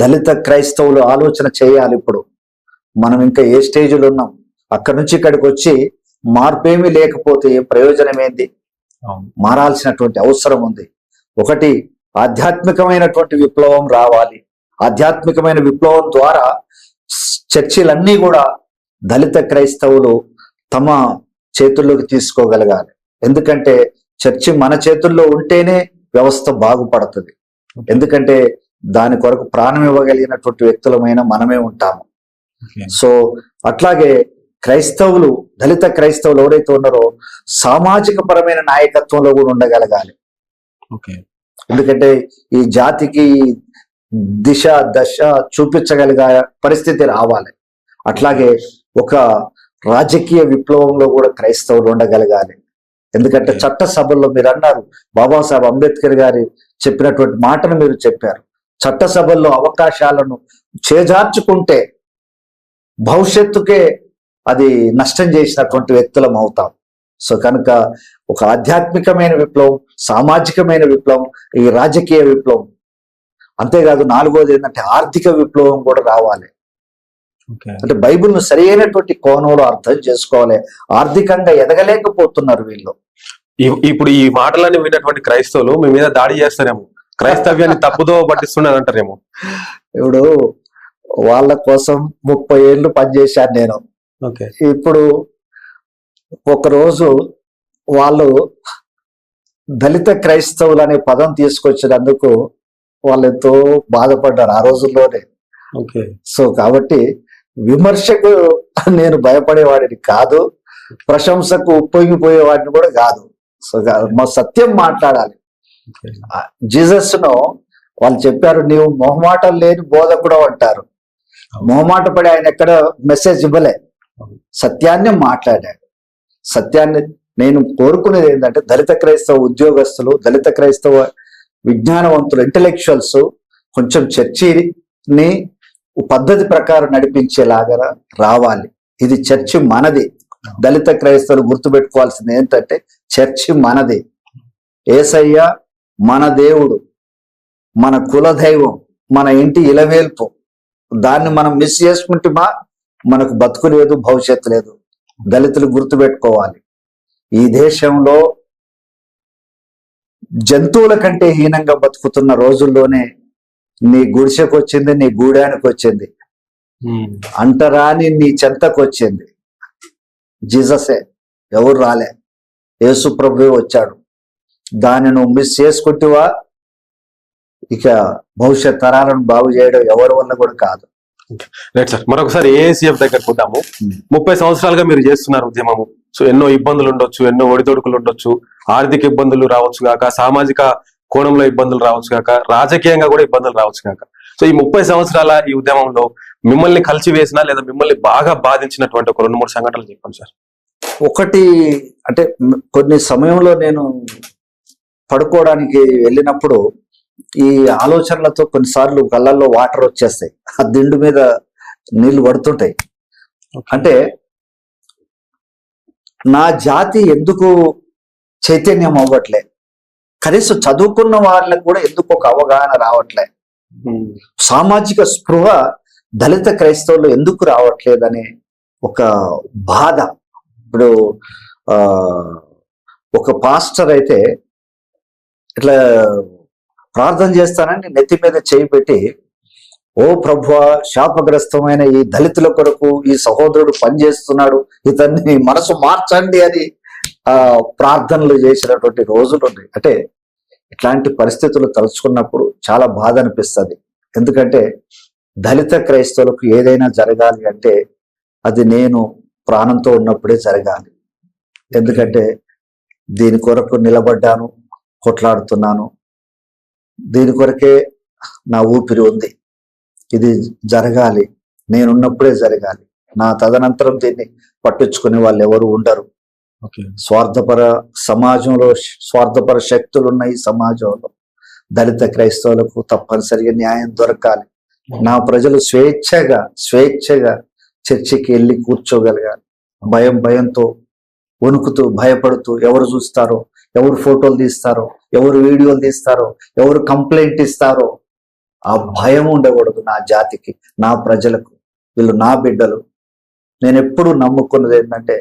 దళిత క్రైస్తవులు ఆలోచన చేయాలి. ఇప్పుడు మనం ఇంకా ఏ స్టేజ్లో ఉన్నాం, అక్కడి నుంచి ఇక్కడికి వచ్చి మార్పేమీ లేకపోతే ప్రయోజనం ఏంది? మారాల్సినటువంటి అవసరం ఉంది. ఒకటి ఆధ్యాత్మికమైనటువంటి విప్లవం రావాలి. ఆధ్యాత్మికమైన విప్లవం ద్వారా చర్చిలన్నీ కూడా దళిత క్రైస్తవులు తమ చేతుల్లోకి తీసుకోగలగాలి. ఎందుకంటే చర్చి మన చేతుల్లో ఉంటేనే వ్యవస్థ బాగుపడుతుంది. ఎందుకంటే దాని కొరకు ప్రాణం ఇవ్వగలిగినటువంటి వ్యక్తులమైన మనమే ఉంటాము. సో అట్లాగే క్రైస్తవులు, దళిత క్రైస్తవులు ఎవరైతే ఉన్నారో సామాజిక పరమైన నాయకత్వంలో కూడా ఉండగలగాలి. ఎందుకంటే ఈ జాతికి దిశ దశ చూపించగలిగే పరిస్థితి రావాలి. అట్లాగే ఒక రాజకీయ విప్లవంలో కూడా క్రైస్తవులు ఉండగలగాలి. ఎందుకంటే చట్టసభల్లో మీరు అన్నారు, బాబాసాహెబ్ అంబేద్కర్ గారి చెప్పినటువంటి మాటను మీరు చెప్పారు. చట్టసభల్లో అవకాశాలను చేజార్చుకుంటే భవిష్యత్తుకే అది నష్టం చేసినటువంటి వ్యక్తులం అవుతాం. సో కనుక ఒక ఆధ్యాత్మికమైన విప్లవం, సామాజికమైన విప్లవం, ఈ రాజకీయ విప్లవం, అంతేకాదు నాలుగోది ఏంటంటే ఆర్థిక విప్లవం కూడా రావాలి. అంటే బైబిల్ను సరి అయినటువంటి కోణంలో అర్థం చేసుకోవాలి. ఆర్థికంగా ఎదగలేకపోతున్నారు వీళ్ళు. ఇప్పుడు ఈ మాటలన్నీ విన్నటువంటి క్రైస్తవులు మీ మీద దాడి చేస్తారేమో, క్రైస్తవ్యాన్ని తప్పుదో పట్టిస్తున్నారు అంటారేమో. ఇప్పుడు వాళ్ళ కోసం 30 ఏళ్ళు పనిచేశాను నేను. ఓకే. ఇప్పుడు ఒకరోజు వాళ్ళు దళిత క్రైస్తవులు అనే పదం తీసుకొచ్చినందుకు వాళ్ళు ఎంతో బాధపడ్డారు ఆ రోజుల్లోనే. ఓకే. సో కాబట్టి విమర్శకు నేను భయపడేవాడిని కాదు, ప్రశంసకు ఉప్పొంగిపోయేవాడిని కూడా కాదు. సో మా సత్యం మాట్లాడాలి. ఓకే. జీసస్ ను వాళ్ళు చెప్పారు, నీవు మొహమాటం లేని బోధకుడు అంటారు. మొహమాట పడి ఆయన ఎక్కడ మెసేజ్ ఇవ్వలే, సత్యాన్ని మాట్లాడాడు. సత్యాన్ని నేను కోరుకునేది ఏంటంటే దళిత క్రైస్తవ ఉద్యోగస్తులు, దళిత క్రైస్తవ విజ్ఞానవంతులు, ఇంటెలెక్చువల్స్ కొంచెం చర్చిని పద్ధతి ప్రకారం నడిపించేలాగా రావాలి. ఇది చర్చి మనది. దళిత క్రైస్తవులు గుర్తుపెట్టుకోవాల్సింది ఏంటంటే చర్చి మనది. యేసయ్య మన దేవుడు, మన కులదైవం, మన ఇంటి ఇలవేల్పు. దాన్ని మనం మిస్ చేసుకుంటుమా మనకు బతుకు లేదు, భవిష్యత్తు లేదు. దళితులు గుర్తుపెట్టుకోవాలి, ఈ దేశంలో జంతువుల కంటే హీనంగా బతుకుతున్న రోజుల్లోనే నీ గుడిసెకు వచ్చింది, నీ గూడానికి వచ్చింది, అంటరాని నీ చెంతకు వచ్చింది. జీససే, ఎవరు రాలే, యేసు ప్రభువే వచ్చాడు. దాన్ని నువ్వు మిస్ చేసుకుంటువా ఇక భవిష్యత్ తరాలను బాగు చేయడం ఎవరి వల్ల కూడా కాదు. రైట్ సార్, మరొకసారి ఏఐసిఎఫ్ దగ్గరకు వద్దాము. 30 సంవత్సరాలుగా మీరు చేస్తున్నారు ఉద్యమము. సో ఎన్నో ఇబ్బందులు ఉండొచ్చు, ఎన్నో ఒడిదొడుకులు ఉండొచ్చు, ఆర్థిక ఇబ్బందులు రావచ్చు కాక, సామాజిక కోణంలో ఇబ్బందులు రావచ్చు కాక, రాజకీయంగా కూడా ఇబ్బందులు రావచ్చు కాక. సో ఈ 30 సంవత్సరాల ఈ ఉద్యమంలో మిమ్మల్ని కలిసివేసిన లేదా మిమ్మల్ని బాగా బాధించినటువంటి ఒక 2-3 సంఘటనలు చెప్పండి సార్. ఒకటి అంటే కొన్ని సమయంలో నేను పడుకోవడానికి వెళ్ళినప్పుడు ఈ ఆలోచనలతో కొన్నిసార్లు కళ్ళల్లో వాటర్ వచ్చేస్తాయి, ఆ దిండు మీద నీళ్లు పడుతుంటాయి. అంటే నా జాతి ఎందుకు చైతన్యం అవ్వట్లే, కనీసం చదువుకున్న వాళ్ళకి కూడా ఎందుకు ఒక అవగాహన రావట్లే, సామాజిక స్పృహ దళిత క్రైస్తవులు ఎందుకు రావట్లేదనే ఒక బాధ. ఇప్పుడు ఒక పాస్టర్ అయితే ఇట్లా ప్రార్థన చేస్తానని నెత్తి మీద చేయి పెట్టి, ఓ ప్రభువా, శాపగ్రస్తమైన ఈ దళితుల కొరకు ఈ సహోదరుడు పనిచేస్తున్నాడు, ఇతన్ని మనసు మార్చండి అని ప్రార్థనలు చేసినటువంటి రోజులు ఉన్నాయి. అంటే ఇట్లాంటి పరిస్థితులు తలుచుకున్నప్పుడు చాలా బాధ అనిపిస్తుంది. ఎందుకంటే దళిత క్రైస్తవులకు ఏదైనా జరగాలి అంటే అది నేను ప్రాణంతో ఉన్నప్పుడే జరగాలి. ఎందుకంటే దీని కొరకు నిలబడ్డాను, కొట్లాడుతున్నాను, దీని కొరకే నా ఊపిరి ఉంది. ఇది జరగాలి, నేనున్నప్పుడే జరగాలి. నా తదనంతరం దీన్ని పట్టించుకునే వాళ్ళు ఎవరు ఉండరు. స్వార్థపర సమాజంలో స్వార్థపర శక్తులు ఉన్న ఈ సమాజంలో దళిత క్రైస్తవులకు తప్పనిసరిగా న్యాయం దొరకాలి. నా ప్రజలు స్వేచ్ఛగా చర్చికి వెళ్ళి కూర్చోగలగాలి. భయంతో వణుకుతూ భయపడుతూ ఎవరు చూస్తారో, ఎవరు ఫోటోలు తీస్తారో, ఎవరు వీడియోలు తీస్తారో, ఎవరు కంప్లైంట్ ఇస్తారో ఆ భయం ఉండకూడదు నా జాతికి, నా ప్రజలకు. వీళ్ళు నా బిడ్డలు. నేను ఎప్పుడు నమ్ముకున్నది ఏంటంటే,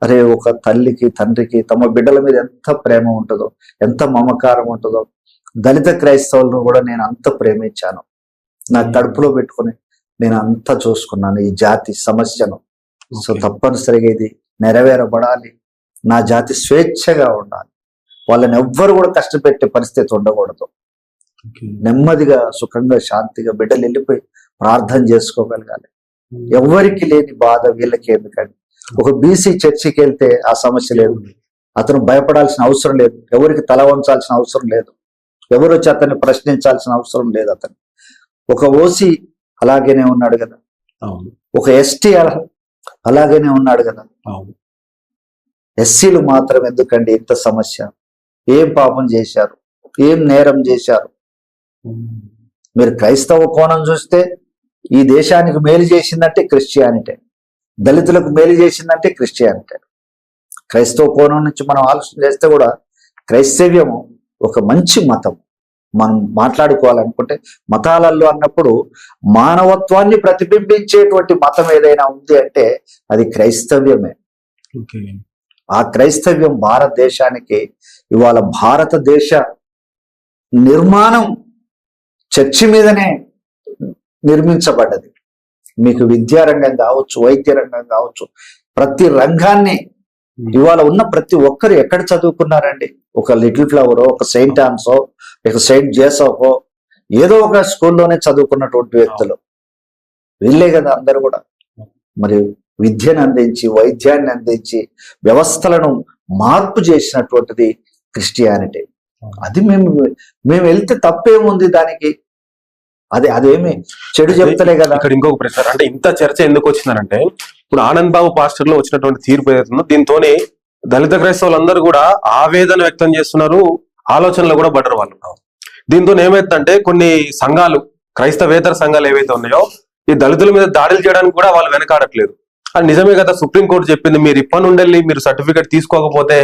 అరే ఒక తల్లికి తండ్రికి తమ బిడ్డల మీద ఎంత ప్రేమ ఉంటుందో, ఎంత మమకారం ఉంటుందో, దళిత క్రైస్తవులను కూడా నేను అంత ప్రేమించాను. నా కడుపులో పెట్టుకుని నేను అంతా చూసుకున్నాను ఈ జాతి సమస్యను. సో తప్పనిసరిగా ఇది నెరవేరబడాలి. నా జాతి స్వేచ్ఛగా ఉండాలి. వాళ్ళని ఎవ్వరు కూడా కష్టపెట్టే పరిస్థితి ఉండకూడదు. నెమ్మదిగా సుఖంగా శాంతిగా బిడ్డలు వెళ్ళిపోయి ప్రార్థన చేసుకోగలగాలి. ఎవరికి లేని బాధ వీళ్ళకి ఎందుకండి. ఒక బీసీ చర్చికి వెళ్తే ఆ సమస్య లేదు, అతను భయపడాల్సిన అవసరం లేదు, ఎవరికి తల వంచాల్సిన అవసరం లేదు, ఎవరు వచ్చి అతన్ని ప్రశ్నించాల్సిన అవసరం లేదు. అతను ఒక ఓసీ అలాగనే ఉన్నాడు కదా, ఒక ఎస్టీ అలాగనే ఉన్నాడు కదా. ఎస్సీలు మాత్రం ఎందుకండి ఇంత సమస్య? ఏం పాపం చేశారు, ఏం నేరం చేశారు? మీరు క్రైస్తవ కోణం చూస్తే ఈ దేశానికి మేలు చేసిందంటే క్రిస్టియానిటీ, దళితులకు మేలు చేసిందంటే క్రిస్టియానిటీ. క్రైస్తవ కోణం నుంచి మనం ఆలోచన చేస్తే కూడా క్రైస్తవ్యము ఒక మంచి మతం. మనం మాట్లాడుకోవాలనుకుంటే మతాలలో అన్నప్పుడు మానవత్వాన్ని ప్రతిబింబించేటువంటి మతం ఏదైనా ఉంది అంటే అది క్రైస్తవ్యమే. ఆ క్రైస్తవ్యం భారతదేశానికి ఇవాళ భారతదేశ నిర్మాణం చర్చి మీదనే నిర్మించబడ్డది. మీకు విద్యారంగం కావచ్చు, వైద్య రంగం కావచ్చు, ప్రతి రంగాన్ని ఇవాళ ఉన్న ప్రతి ఒక్కరు ఎక్కడ చదువుకున్నారండి? ఒక లిటిల్ ఫ్లవరో, ఒక సెయింట్ ఆన్సో, ఒక సెయింట్ జేసఫో ఏదో ఒక స్కూల్లోనే చదువుకున్నటువంటి వ్యక్తులు వీళ్ళే కదా అందరూ కూడా. మరి విద్యను అందించి, వైద్యాన్ని అందించి, వ్యవస్థలను మార్పు చేసినటువంటిది క్రిస్టియానిటీ. అది మేము వెళ్తే తప్పేముంది దానికి? అదేమి చెడు చెప్తలే కదా. ఇక్కడ ఇంకొక ప్రశ్న, అంటే ఇంత చర్చ ఎందుకు వచ్చిందనంటే, ఇప్పుడు ఆనంద్ బాబు పాస్టర్ లో వచ్చినటువంటి తీర్పు ఏదైతుందో దీంతోనే దళిత క్రైస్తవులందరూ కూడా ఆవేదన వ్యక్తం చేస్తున్నారు, ఆలోచనలు కూడా పడ్డరు వాళ్ళు. దీంతో ఏమైతుందంటే కొన్ని సంఘాలు, క్రైస్తవేతర సంఘాలు ఏవైతే ఉన్నాయో, ఈ దళితుల మీద దాడులు చేయడానికి కూడా వాళ్ళు వెనకాడట్లేదు. అది నిజమే కదా, సుప్రీంకోర్టు చెప్పింది, మీరు ఇప్పటి నుండి మీరు సర్టిఫికేట్ తీసుకోకపోతే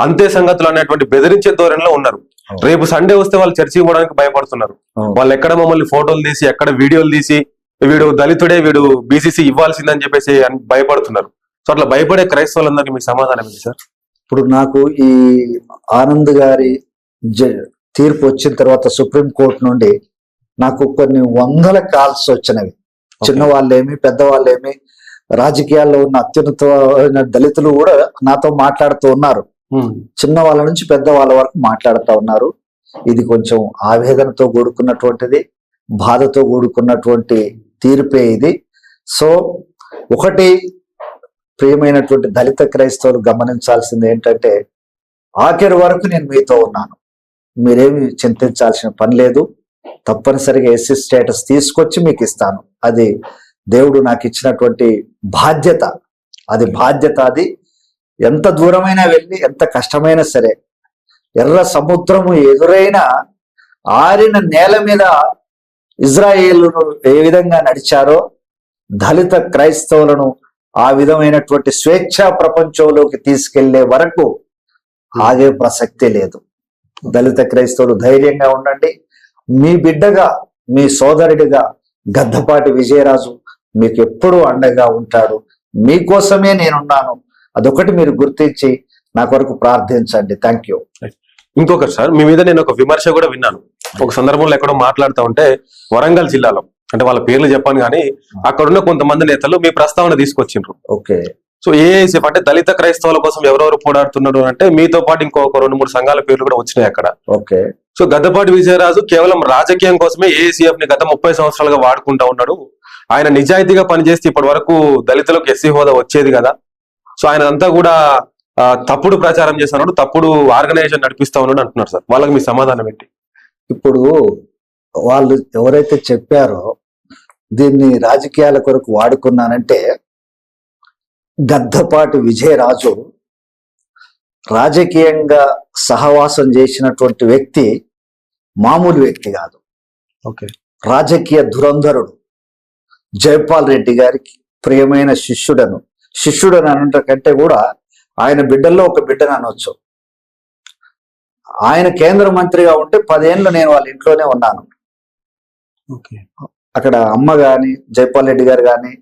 అంతే సంగతులు అనేటువంటి బెదిరించే ధోరణిలో ఉన్నారు. రేపు సండే వస్తే వాళ్ళు చర్చికి పోవడానికి భయపడుతున్నారు. వాళ్ళు ఎక్కడ మమ్మల్ని ఫోటోలు తీసి, ఎక్కడ వీడియోలు తీసి, వీడు దళితుడే, వీడు బీసీసీ ఇవ్వాల్సిందని చెప్పేసి భయపడుతున్నారు. సో అట్లా భయపడే క్రైస్తవులందరికీ మీకు సమాధానం ఏంటి సార్? ఇప్పుడు నాకు ఈ ఆనంద్ గారి తీర్పు వచ్చిన తర్వాత సుప్రీంకోర్టు నుండి నాకు కొన్ని వందల కాల్స్ వచ్చినవి. చిన్నవాళ్ళేమి, పెద్దవాళ్ళేమి, రాజకీయాల్లో ఉన్న అత్యున్నతమైన దళితులు కూడా నాతో మాట్లాడుతూ ఉన్నారు. చిన్న వాళ్ళ నుంచి పెద్ద వాళ్ళ వరకు మాట్లాడుతూ ఉన్నారు. ఇది కొంచెం ఆవేదనతో కూడుకున్నటువంటిది, బాధతో కూడుకున్నటువంటి తీర్పే ఇది. సో ఒకటి ప్రియమైనటువంటి దళిత క్రైస్తవులు గమనించాల్సింది ఏంటంటే, ఆఖరి వరకు నేను మీతో ఉన్నాను, మీరేమి చింతించాల్సిన పని లేదు. తప్పనిసరిగా ఎస్సీ స్టేటస్ తీసుకొచ్చి మీకు ఇస్తాను. అది దేవుడు నాకు ఇచ్చినటువంటి బాధ్యత. అది ఎంత దూరమైనా వెళ్ళి, ఎంత కష్టమైనా సరే, ఎర్ర సముద్రము ఎదురైనా ఆరిన నేల మీద ఇజ్రాయేలును ఏ విధంగా నడిచారో దళిత క్రైస్తవులను ఆ విధమైనటువంటి స్వేచ్ఛా ప్రపంచంలోకి తీసుకెళ్లే వరకు ఆగే ప్రసక్తే లేదు. దళిత క్రైస్తవులు ధైర్యంగా ఉండండి. మీ బిడ్డగా, మీ సోదరుడిగా గద్దపాటి విజయరాజు మీకు ఎప్పుడూ అండగా ఉంటాడు. మీకోసమే నేనున్నాను. అదొకటి మీరు గుర్తించి నా కొరకు ప్రార్థించండి. Thank you. ఇంకొకటి సార్, మీ మీద నేను ఒక విమర్శ కూడా విన్నాను. ఒక సందర్భంలో ఎక్కడో మాట్లాడుతూ ఉంటే, వరంగల్ జిల్లాలో, అంటే వాళ్ళ పేర్లు చెప్పాను కానీ, అక్కడున్న కొంతమంది నేతలు మీ ప్రస్తావన తీసుకొచ్చిండ్రు. ఓకే. సో ఏఐసీఎఫ్ అంటే దళిత క్రైస్తవుల కోసం ఎవరెవరు పోరాడుతున్నారు అంటే, మీతో పాటు ఇంకొక 2-3 సంఘాల పేర్లు కూడా వచ్చినాయి అక్కడ. ఓకే. సో గద్దపాటి విజయరాజు కేవలం రాజకీయం కోసమే ఏఐసీఎఫ్ ని గత 30 సంవత్సరాలుగా వాడుకుంటా ఉన్నాడు. ఆయన నిజాయితీగా పనిచేస్తే ఇప్పటి వరకు దళితులకు ఎస్సీ హోదా వచ్చేది కదా. సో ఆయన అంతా కూడా తప్పుడు ప్రచారం చేస్తున్నాడు, తప్పుడు ఆర్గనైజేషన్ నడిపిస్తా ఉన్నాడు అంటున్నారు సార్. వాళ్ళకి మీ సమాధానం ఏంటి? ఇప్పుడు వాళ్ళు ఎవరైతే చెప్పారో దీన్ని రాజకీయాల కొరకు వాడుకున్నానంటే, గద్దపాటి విజయరాజు రాజకీయంగా సహవాసం చేసినటువంటి వ్యక్తి మామూలు వ్యక్తి కాదు. ఓకే. రాజకీయ ధురంధరుడు. జైపాల్ రెడ్డి గారికి ప్రియమైన శిష్యుడని అనట కంటే కూడా ఆయన బిడ్డల్లో ఒక బిడ్డను అనొచ్చు. ఆయన కేంద్ర మంత్రిగా ఉంటే 10 ఏళ్ళు నేను వాళ్ళ ఇంట్లోనే ఉన్నాను. అక్కడ అమ్మ గాని, జైపాల్ రెడ్డి గారు గాని,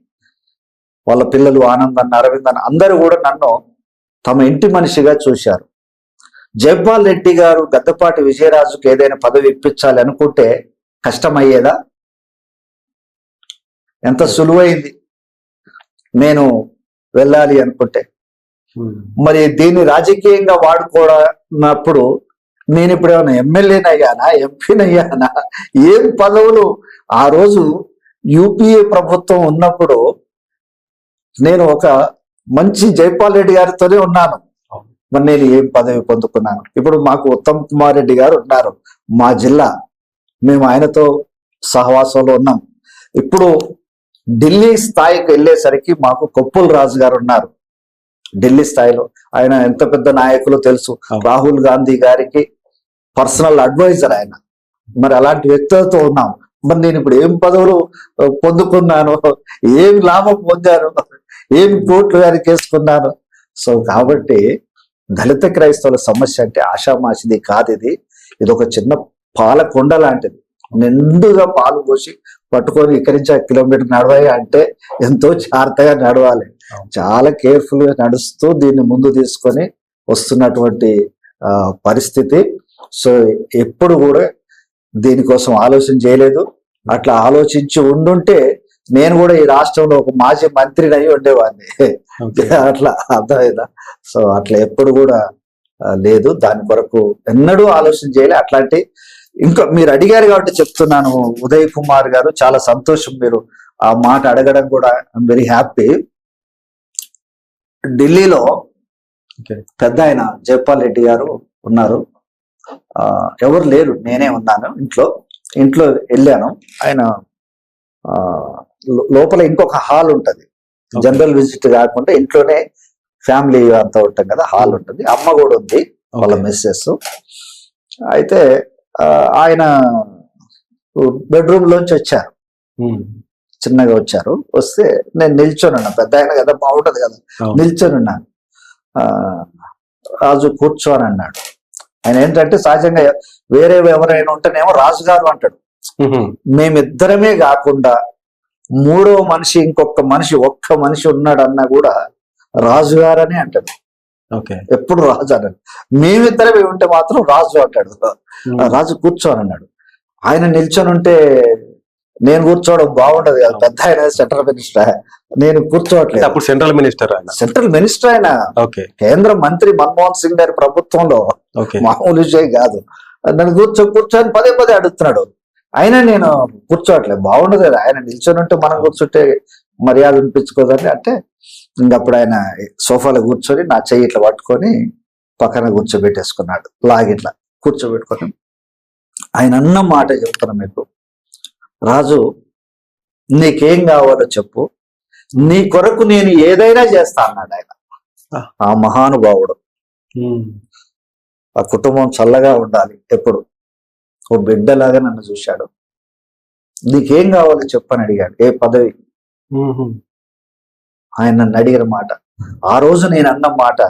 వాళ్ళ పిల్లలు ఆనంద్ అన్న, అరవింద్ అన్న అందరూ కూడా నన్ను తమ ఇంటి మనిషిగా చూశారు. జైపాల్ రెడ్డి గారు గద్దపాటి విజయరాజుకి ఏదైనా పదవి ఇప్పించాలి అనుకుంటే కష్టమయ్యేదా? ఎంత సులువైంది నేను వెళ్ళాలి అనుకుంటే. మరి దీన్ని రాజకీయంగా వాడుకోనప్పుడు నేను ఇప్పుడు ఏమైనా ఎమ్మెల్యేనయ్యానా, ఎంపీనయ్యానా? ఏం పదవులు? ఆ రోజు యూపీఏ ప్రభుత్వం ఉన్నప్పుడు నేను ఒక మంచి జైపాల్ రెడ్డి గారితోనే ఉన్నాను. మరి నేను ఏం పదవి పొందుకున్నాను? ఇప్పుడు మాకు ఉత్తమ్ కుమార్ రెడ్డి గారు ఉన్నారు, మా జిల్లా, మేము ఆయనతో సహవాసంలో ఉన్నాం. ఇప్పుడు ఢిల్లీ స్థాయికి వెళ్ళేసరికి మాకు కొప్పుల రాజు గారు ఉన్నారు ఢిల్లీ స్థాయిలో. ఆయన ఎంత పెద్ద నాయకులు తెలుసు. రాహుల్ గాంధీ గారికి పర్సనల్ అడ్వైజర్ ఆయన. మరి అలాంటి వ్యక్తులతో ఉన్నాం. మరి నేను ఇప్పుడు ఏం పదవులు పొందుకున్నాను, ఏం లాభం పొందాను, ఏం కోట్లు గారికి వేసుకున్నాను? సో కాబట్టి దళిత క్రైస్తవుల సమస్య అంటే ఆషామాషిది కాదు. ఇది ఒక చిన్న పాల కొండ లాంటిది. నిండుగా పాలు పోసి పట్టుకొని ఇక్కడి నుంచి 1 కిలోమీటర్ నడవాలి అంటే ఎంతో జాగ్రత్తగా నడవాలి. చాలా కేర్ఫుల్ గా నడుస్తూ దీన్ని ముందు తీసుకొని వస్తున్నటువంటి పరిస్థితి. సో ఎప్పుడు కూడా దీనికోసం ఆలోచన చేయలేదు. అట్లా ఆలోచించి ఉండుంటే నేను కూడా ఈ రాష్ట్రంలో ఒక మాజీ మంత్రిని అయి ఉండేవాడిని. అట్లా అర్థమైందా? సో అట్లా ఎప్పుడు కూడా లేదు. దాని కొరకు ఎన్నడూ ఆలోచన చేయలే. అట్లాంటి ఇంకా మీరు అడిగారు కాబట్టి చెప్తున్నాను. ఉదయ్ కుమార్ గారు, చాలా సంతోషం మీరు ఆ మాట అడగడం కూడా. I'm very happy. ఢిల్లీలో పెద్ద ఆయన జైపాల్ రెడ్డి గారు ఉన్నారు. ఎవరు లేరు, నేనే ఉన్నాను ఇంట్లో వెళ్ళాను. ఆయన లోపల ఇంకొక హాల్ ఉంటది, జనరల్ విజిట్ కాకుండా ఇంట్లోనే ఫ్యామిలీ అంతా ఉంటాం కదా, హాల్ ఉంటుంది. అమ్మ కూడా ఉంది, వాళ్ళ మిస్సెస్. అయితే ఆయన బెడ్రూమ్ లోంచి వచ్చారు, చిన్నగా వచ్చారు. వస్తే నేను నిల్చొని ఉన్నా, పెద్ద ఆయన కదా, బాగుంటది కదా, నిల్చొని ఉన్నాను. రాజు కూర్చోని అన్నాడు. ఆయన ఏంటంటే సహజంగా వేరే ఎవరైనా ఉంటేనేమో రాజుగారు అంటాడు. మేమిద్దరమే కాకుండా మూడో మనిషి, ఇంకొక మనిషి, ఒక్క మనిషి ఉన్నాడు అన్నా కూడా రాజుగారని అంటాడు. ఎప్పుడు రాజు అన్నాడు. మేమిద్దరమే ఉంటే మాత్రం రాజు అంటాడు. రాజు కూర్చోని అన్నాడు. ఆయన నిల్చొని ఉంటే నేను కూర్చోవడం బాగుండదు కదా, పెద్ద ఆయన సెంట్రల్ మినిస్టర్, నేను కూర్చోవట్లేదు. అప్పుడు సెంట్రల్ మినిస్టర్ ఆయన కేంద్ర మంత్రి మన్మోహన్ సింగ్ గారి ప్రభుత్వంలో మామూలు విషయం కాదు. నన్ను కూర్చొని పదే పదే అడుగుతున్నాడు. అయినా నేను కూర్చోవట్లేదు, బాగుండదు కదా, ఆయన నిల్చొని ఉంటే మనం కూర్చుంటే మర్యాద అనిపించుకోదని. అంటే ఇంకప్పుడు ఆయన సోఫాలో కూర్చొని నా చెయ్యి ఇట్లా పట్టుకొని పక్కన కూర్చోబెట్టేసుకున్నాడు. లాగిట్లా కూర్చోబెట్టుకొని ఆయన అన్న మాట చెప్తాను మీకు. రాజు, నీకేం కావాలో చెప్పు, నీ కొరకు నేను ఏదైనా చేస్తా అన్నాడు ఆయన. ఆ మహానుభావుడు. ఆ కుటుంబం చల్లగా ఉండాలి ఎప్పుడు. ఓ బిడ్డలాగా నన్ను చూశాడు. నీకేం కావాలో చెప్పని అడిగాడు. ఏ పదవి? ఆయన నన్ను అడిగిన మాట, ఆ రోజు నేను అన్న మాట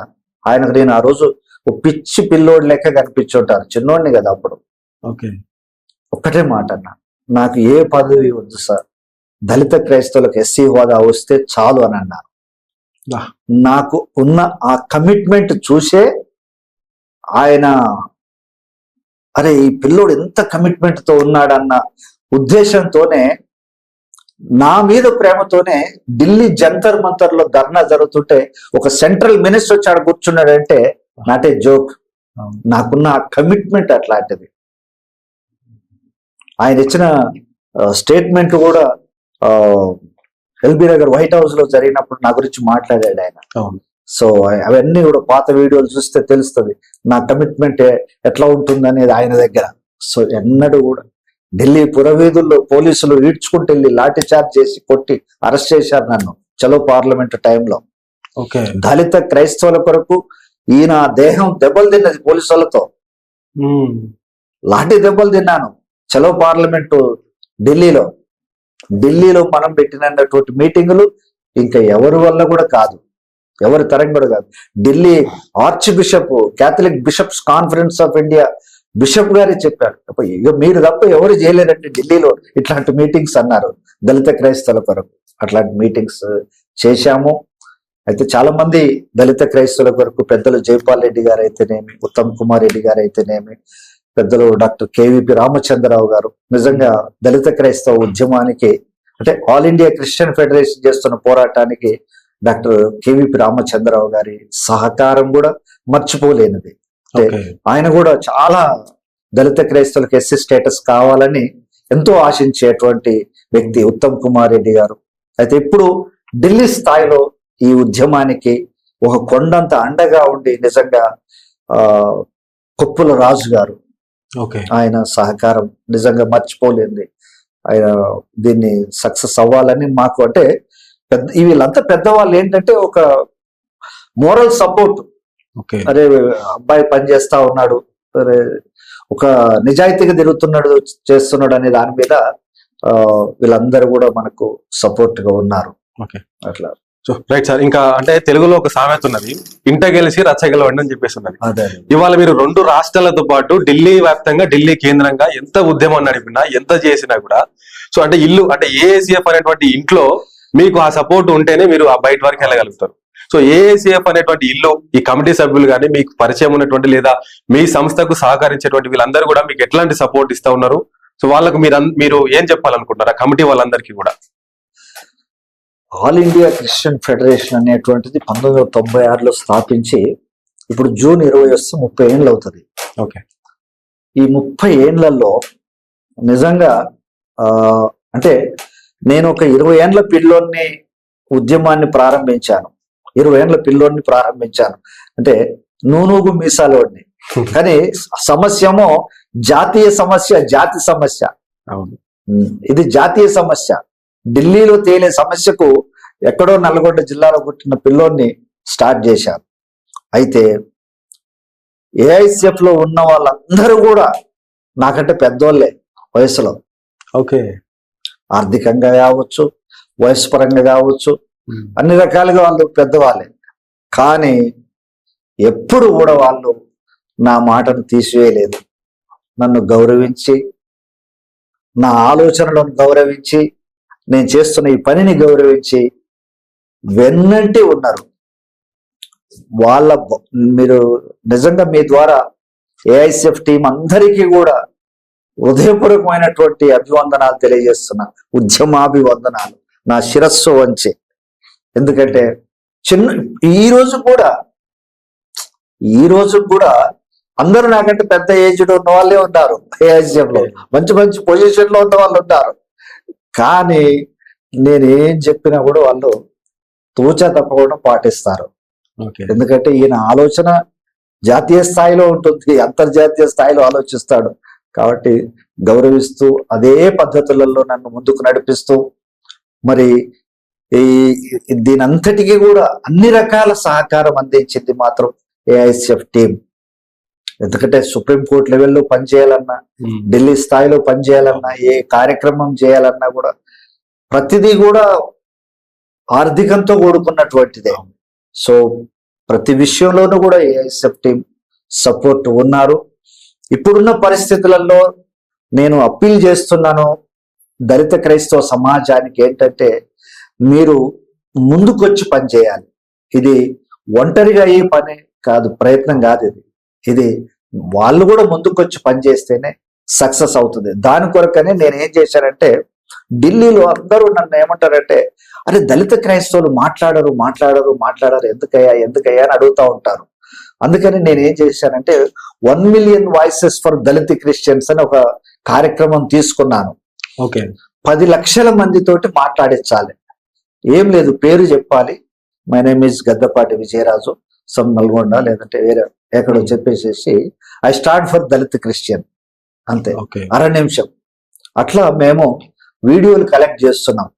ఆయనకు, నేను ఆ రోజు ఓ పిచ్చి పిల్లోడి లెక్క కనిపించుంటాను, చిన్నోడిని కదా అప్పుడు. ఒక్కటే మాట అన్నా, నాకు ఏ పదవి వద్దు సార్, దళిత క్రైస్తవులకు ఎస్సీ హోదా వస్తే చాలు అని అన్నాను. నాకు ఉన్న ఆ కమిట్మెంట్ చూసే ఆయన, అరే ఈ పిల్లోడు ఎంత కమిట్మెంట్ తో ఉన్నాడన్న ఉద్దేశంతోనే, నా మీద ప్రేమతోనే ఢిల్లీ జంతర్ మంతర్ లో ధర్నా జరుగుతుంటే ఒక సెంట్రల్ మినిస్టర్ వచ్చి ఆడ కూర్చున్నాడంటే నాట్ ఏ జోక్. నాకున్న ఆ కమిట్మెంట్ అట్లాంటిది. ఆయన ఇచ్చిన స్టేట్మెంట్ కూడా ఎల్బీ నగర్ వైట్ హౌస్ లో జరిగినప్పుడు నా గురించి మాట్లాడాడు ఆయన. సో అవన్నీ కూడా పాత వీడియోలు చూస్తే తెలుస్తుంది నా కమిట్మెంట్ ఎట్లా ఉంటుంది అనేది ఆయన దగ్గర. సో ఎన్నడూ కూడా ఢిల్లీ పురవీధుల్లో పోలీసులు ఈడ్చుకుంటూ వెళ్ళి లాఠీ చార్జ్ చేసి కొట్టి అరెస్ట్ చేశారు నన్ను చలో పార్లమెంట్ టైంలో. దళిత క్రైస్తవుల కొరకు ఈయన దేహం దెబ్బలు తిన్నది పోలీసులతో, లాఠీ దెబ్బలు తిన్నాను చలో పార్లమెంటు ఢిల్లీలో మనం పెట్టినటువంటి మీటింగులు ఇంకా ఎవరి వల్ల కూడా కాదు, ఎవరి తరం కూడా కాదు. Delhi arch bishop, Catholic bishops conference of India bishop గారే చెప్పారు, ఇక మీరు తప్ప ఎవరు చేయలేరంటే ఢిల్లీలో ఇట్లాంటి మీటింగ్స్ అన్నారు దళిత క్రైస్తవుల కొరకు. అట్లాంటి మీటింగ్స్ చేశాము. అయితే చాలా మంది దళిత క్రైస్తవుల కొరకు పెద్దలు జైపాల్ రెడ్డి గారు అయితేనేమి, ఉత్తమ్ కుమార్ రెడ్డి గారు అయితేనేమి, పెద్దలు డాక్టర్ కేవీపీ రామచంద్రరావు గారు, నిజంగా దళిత క్రైస్తవ ఉద్యమానికి అంటే ఆల్ ఇండియా క్రిస్టియన్ ఫెడరేషన్ చేస్తున్న పోరాటానికి డాక్టర్ కేవీపీ రామచంద్రరావు గారి సహకారం కూడా మర్చిపోలేనిది. ఆయన కూడా చాలా దళిత క్రైస్తవులకు ఎస్సీ స్టేటస్ కావాలని ఎంతో ఆశించేటువంటి వ్యక్తి ఉత్తమ్ కుమార్ రెడ్డి గారు. అయితే ఇప్పుడు ఢిల్లీ స్థాయిలో ఈ ఉద్యమానికి ఒక కొండంత అండగా ఉండి నిజంగా కొప్పుల రాజు గారు, ఆయన సహకారం నిజంగా మర్చిపోలేంది. ఆయన దీన్ని సక్సెస్ అవ్వాలని మాకు, అంటే వీళ్ళంతా పెద్దవాళ్ళు ఏంటంటే ఒక మోరల్ సపోర్ట్. అరే అబ్బాయి పని చేస్తా ఉన్నాడు, అరే ఒక నిజాయితీగా తిరుగుతున్నాడు, చేస్తున్నాడు అనే దాని మీద వీళ్ళందరూ కూడా మనకు సపోర్ట్ గా ఉన్నారు. అట్లా రైట్ సార్. ఇంకా అంటే తెలుగులో ఒక సామెత ఉన్నది, ఇంట గెలిచి రచ్చగలవండి అని చెప్పేసి ఉన్నది. ఇవాళ మీరు రెండు రాష్ట్రాలతో పాటు ఢిల్లీ వ్యాప్తంగా, ఢిల్లీ కేంద్రంగా ఎంత ఉద్యమం నడిపినా, ఎంత చేసినా కూడా, సో అంటే ఏఏసీఎఫ్ అనేటువంటి ఇంట్లో మీకు ఆ సపోర్ట్ ఉంటేనే మీరు ఆ బయట వరకు వెళ్ళగలుగుతారు. సో ఏఐసిఎఫ్ అనేటువంటి ఇల్లు, ఈ కమిటీ సభ్యులు కానీ, మీకు పరిచయం ఉన్నటువంటి లేదా మీ సంస్థకు సహకరించేటువంటి వీళ్ళందరూ కూడా మీకు ఎట్లాంటి సపోర్ట్ ఇస్తా ఉన్నారు? సో వాళ్ళకు మీరు ఏం చెప్పాలనుకుంటారు ఆ కమిటీ వాళ్ళందరికీ కూడా? ఆల్ ఇండియా క్రిస్టియన్ ఫెడరేషన్ అనేటువంటిది 1996లో స్థాపించి ఇప్పుడు జూన్ 20 వస్తే 30 ఏళ్ళు అవుతుంది. ఓకే. ఈ 30 ఏళ్లలో నిజంగా అంటే నేను ఒక 20 ఏండ్ల పిల్లోని ఉద్యమాన్ని ప్రారంభించాను. 20 ఏండ్ల పిల్లోని ప్రారంభించాను అంటే నూనూగు మీసాలోని. కానీ సమస్యమో జాతీయ సమస్య, జాతి సమస్య. ఇది జాతీయ సమస్య. ఢిల్లీలో తేలే సమస్యకు ఎక్కడో నల్గొండ జిల్లాలో పుట్టిన పిల్లోని స్టార్ట్ చేశాను. అయితే ఏఐసిఎఫ్ లో ఉన్న వాళ్ళందరూ కూడా నాకంటే పెద్దోళ్ళే వయసులో. ఓకే. ఆర్థికంగా కావచ్చు, వయసు పరంగా కావచ్చు, అన్ని రకాలుగా వాళ్ళు పెద్దవాళ్ళే. కానీ ఎప్పుడు కూడా వాళ్ళు నా మాటను తీసివేయలేదు. నన్ను గౌరవించి, నా ఆలోచనలను గౌరవించి, నేను చేస్తున్న ఈ పనిని గౌరవించి వెన్నంటి ఉన్నారు. మీరు నిజంగా మీ ద్వారా ఏఐసిఎఫ్ టీం అందరికీ కూడా హృదయపూర్వకమైనటువంటి అభివందనాలు తెలియజేస్తున్నా, ఉద్యమాభివందనాలు నా శిరస్సు వంచి. ఎందుకంటే ఈ రోజు కూడా అందరూ నాకంటే పెద్ద ఏజ్డ్ ఉన్న వాళ్ళే ఉన్నారు. ఏఐసిఎఫ్ లో మంచి మంచి పొజిషన్ లో ఉన్న వాళ్ళు ఉన్నారు. కానీ నేనేం చెప్పినా కూడా వాళ్ళు తూచా తప్పకుండా పాటిస్తారు. ఎందుకంటే ఈయన ఆలోచన జాతీయ స్థాయిలో ఉంటుంది, అంతర్జాతీయ స్థాయిలో ఆలోచిస్తాడు. కాబట్టి గౌరవిస్తూ అదే పద్ధతులలో నన్ను ముందుకు నడిపిస్తూ మరి దీనంతటికీ కూడా అన్ని రకాల సహకారం అందించింది మాత్రం ఏఐసిఎఫ్ టీం. ఎందుకంటే సుప్రీంకోర్టు లెవెల్లో పనిచేయాలన్నా, ఢిల్లీ స్థాయిలో పనిచేయాలన్నా, ఏ కార్యక్రమం చేయాలన్నా కూడా ప్రతిదీ కూడా ఆర్థికంతో కూడుకున్నటువంటిదే. సో ప్రతి విషయంలోనూ కూడా ఏఐసిఎఫ్ టీం సపోర్ట్ ఉన్నారు. ఇప్పుడున్న పరిస్థితులలో నేను అప్పీల్ చేస్తున్నాను దళిత క్రైస్తవ సమాజానికి ఏంటంటే, మీరు ముందుకొచ్చి పనిచేయాలి. ఇది ఒంటరిగా అయ్యే పని కాదు, ప్రయత్నం కాదు. ఇది వాళ్ళు కూడా ముందుకొచ్చి పనిచేస్తేనే సక్సెస్ అవుతుంది. దాని కొరకనే నేను ఏం చేశానంటే, ఢిల్లీలో అందరూ నన్ను ఏమంటారంటే, అరే దళిత క్రైస్తవులు మాట్లాడరు ఎందుకయ్యా అని అడుగుతూ ఉంటారు. అందుకని నేను ఏం చేశానంటే 1 million voices for Dalit Christians అని ఒక కార్యక్రమం తీసుకున్నాను. ఓకే. 10 లక్షల మందితోటి మాట్లాడించాలి. ఏం లేదు, పేరు చెప్పాలి, my name is Gaddapati Vijayaraju, some Nalgonda లేదంటే వేరే ఎక్కడో చెప్పేసేసి I start for Dalit Christian, అంతే. 1/2 నిమిషం. అట్లా మేము వీడియోలు కలెక్ట్ చేస్తున్నాం.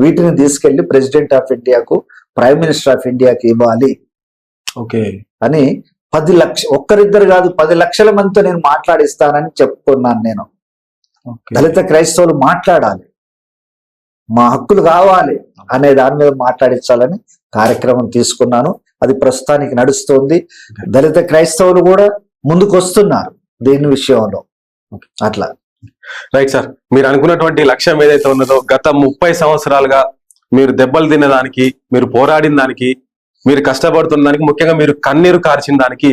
వీటిని తీసుకెళ్లి ప్రెసిడెంట్ ఆఫ్ ఇండియాకు, ప్రైమ్ మినిస్టర్ ఆఫ్ ఇండియాకి ఇవ్వాలి అని 10 లక్షలు, ఒక్కరిద్దరు కాదు 10 లక్షల మందితో నేను మాట్లాడిస్తానని చెప్పుకున్నాను. నేను దళిత క్రైస్తవులు మాట్లాడాలి, మా హక్కులు కావాలి అనే దాని మీద మాట్లాడించాలని కార్యక్రమం తీసుకున్నాను. అది ప్రస్తుతానికి నడుస్తుంది. దళిత క్రైస్తవులు కూడా ముందుకు వస్తున్నారు దీని విషయంలో. అట్లా రైట్ సార్, మీరు అనుకున్నటువంటి లక్ష్యం ఏదైతే ఉన్నదో గత 30 సంవత్సరాలుగా మీరు దెబ్బలు తినడానికి, మీరు పోరాడిన దానికి, మీరు కష్టపడుతున్న దానికి, ముఖ్యంగా మీరు కన్నీరు కార్చిన దానికి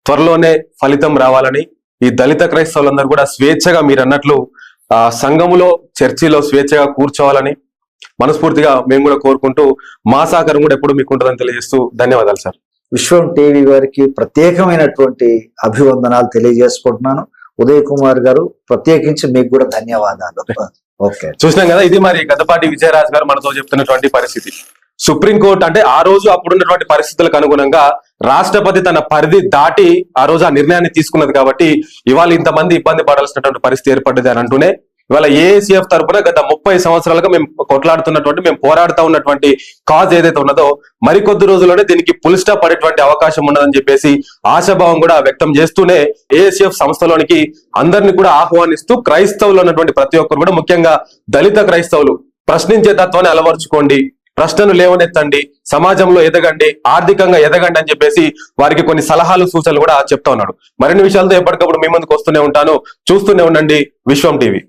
త్వరలోనే ఫలితం రావాలని, ఈ దళిత క్రైస్తవులందరూ కూడా స్వేచ్ఛగా మీరు అన్నట్లు సంఘములో, చర్చిలో స్వేచ్ఛగా కూర్చోవాలని మనస్ఫూర్తిగా మేము కూడా కోరుకుంటూ, మా సహకారం కూడా ఎప్పుడు మీకు ఉంటుందని తెలియజేస్తూ ధన్యవాదాలు సార్. విశ్వం టీవీ వారికి ప్రత్యేకమైనటువంటి అభివందనాలు తెలియజేసుకుంటున్నాను. ఉదయ్ కుమార్ గారు ప్రత్యేకించి మీకు కూడా ధన్యవాదాలు. ఓకే, చూసినాం కదా, ఇది మరి గద్దపాటి విజయరాజు గారు మనతో చెప్తున్నటువంటి పరిస్థితి. సుప్రీంకోర్టు అంటే ఆ రోజు అప్పుడున్నటువంటి పరిస్థితులకు అనుగుణంగా రాష్ట్రపతి తన పరిధి దాటి ఆ రోజు ఆ నిర్ణయాన్ని తీసుకున్నది కాబట్టి ఇవాళ ఇంతమంది ఇబ్బంది పడాల్సినటువంటి పరిస్థితి ఏర్పడ్డది అని అంటూనే, ఇవాళ ఏఐసిఎఫ్ తరఫున గత 30 సంవత్సరాలుగా మేము కొట్లాడుతున్నటువంటి, మేము పోరాడుతూ ఉన్నటువంటి కాజ్ ఏదైతే ఉన్నదో మరికొద్ది రోజుల్లోనే దీనికి ఫుల్ స్టాప్ పడేటువంటి అవకాశం ఉన్నదని చెప్పేసి ఆశాభావం కూడా వ్యక్తం చేస్తూనే ఏఐసిఎఫ్ సంస్థలోనికి అందరినీ కూడా ఆహ్వానిస్తూ, క్రైస్తవులు ఉన్నటువంటి ప్రతి ఒక్కరు కూడా, ముఖ్యంగా దళిత క్రైస్తవులు ప్రశ్నించే తత్వాన్ని అలవర్చుకోండి, ప్రశ్నలు లేవనెత్తండి, సమాజంలో ఎదగండి, ఆర్థికంగా ఎదగండి అని చెప్పేసి వారికి కొన్ని సలహాలు, సూచనలు కూడా చెప్తా ఉన్నాడు. మరిన్ని విషయాలతో ఎప్పటికప్పుడు మీ ముందుకు వస్తూనే ఉంటాను. చూస్తూనే ఉండండి విశ్వం టీవీ.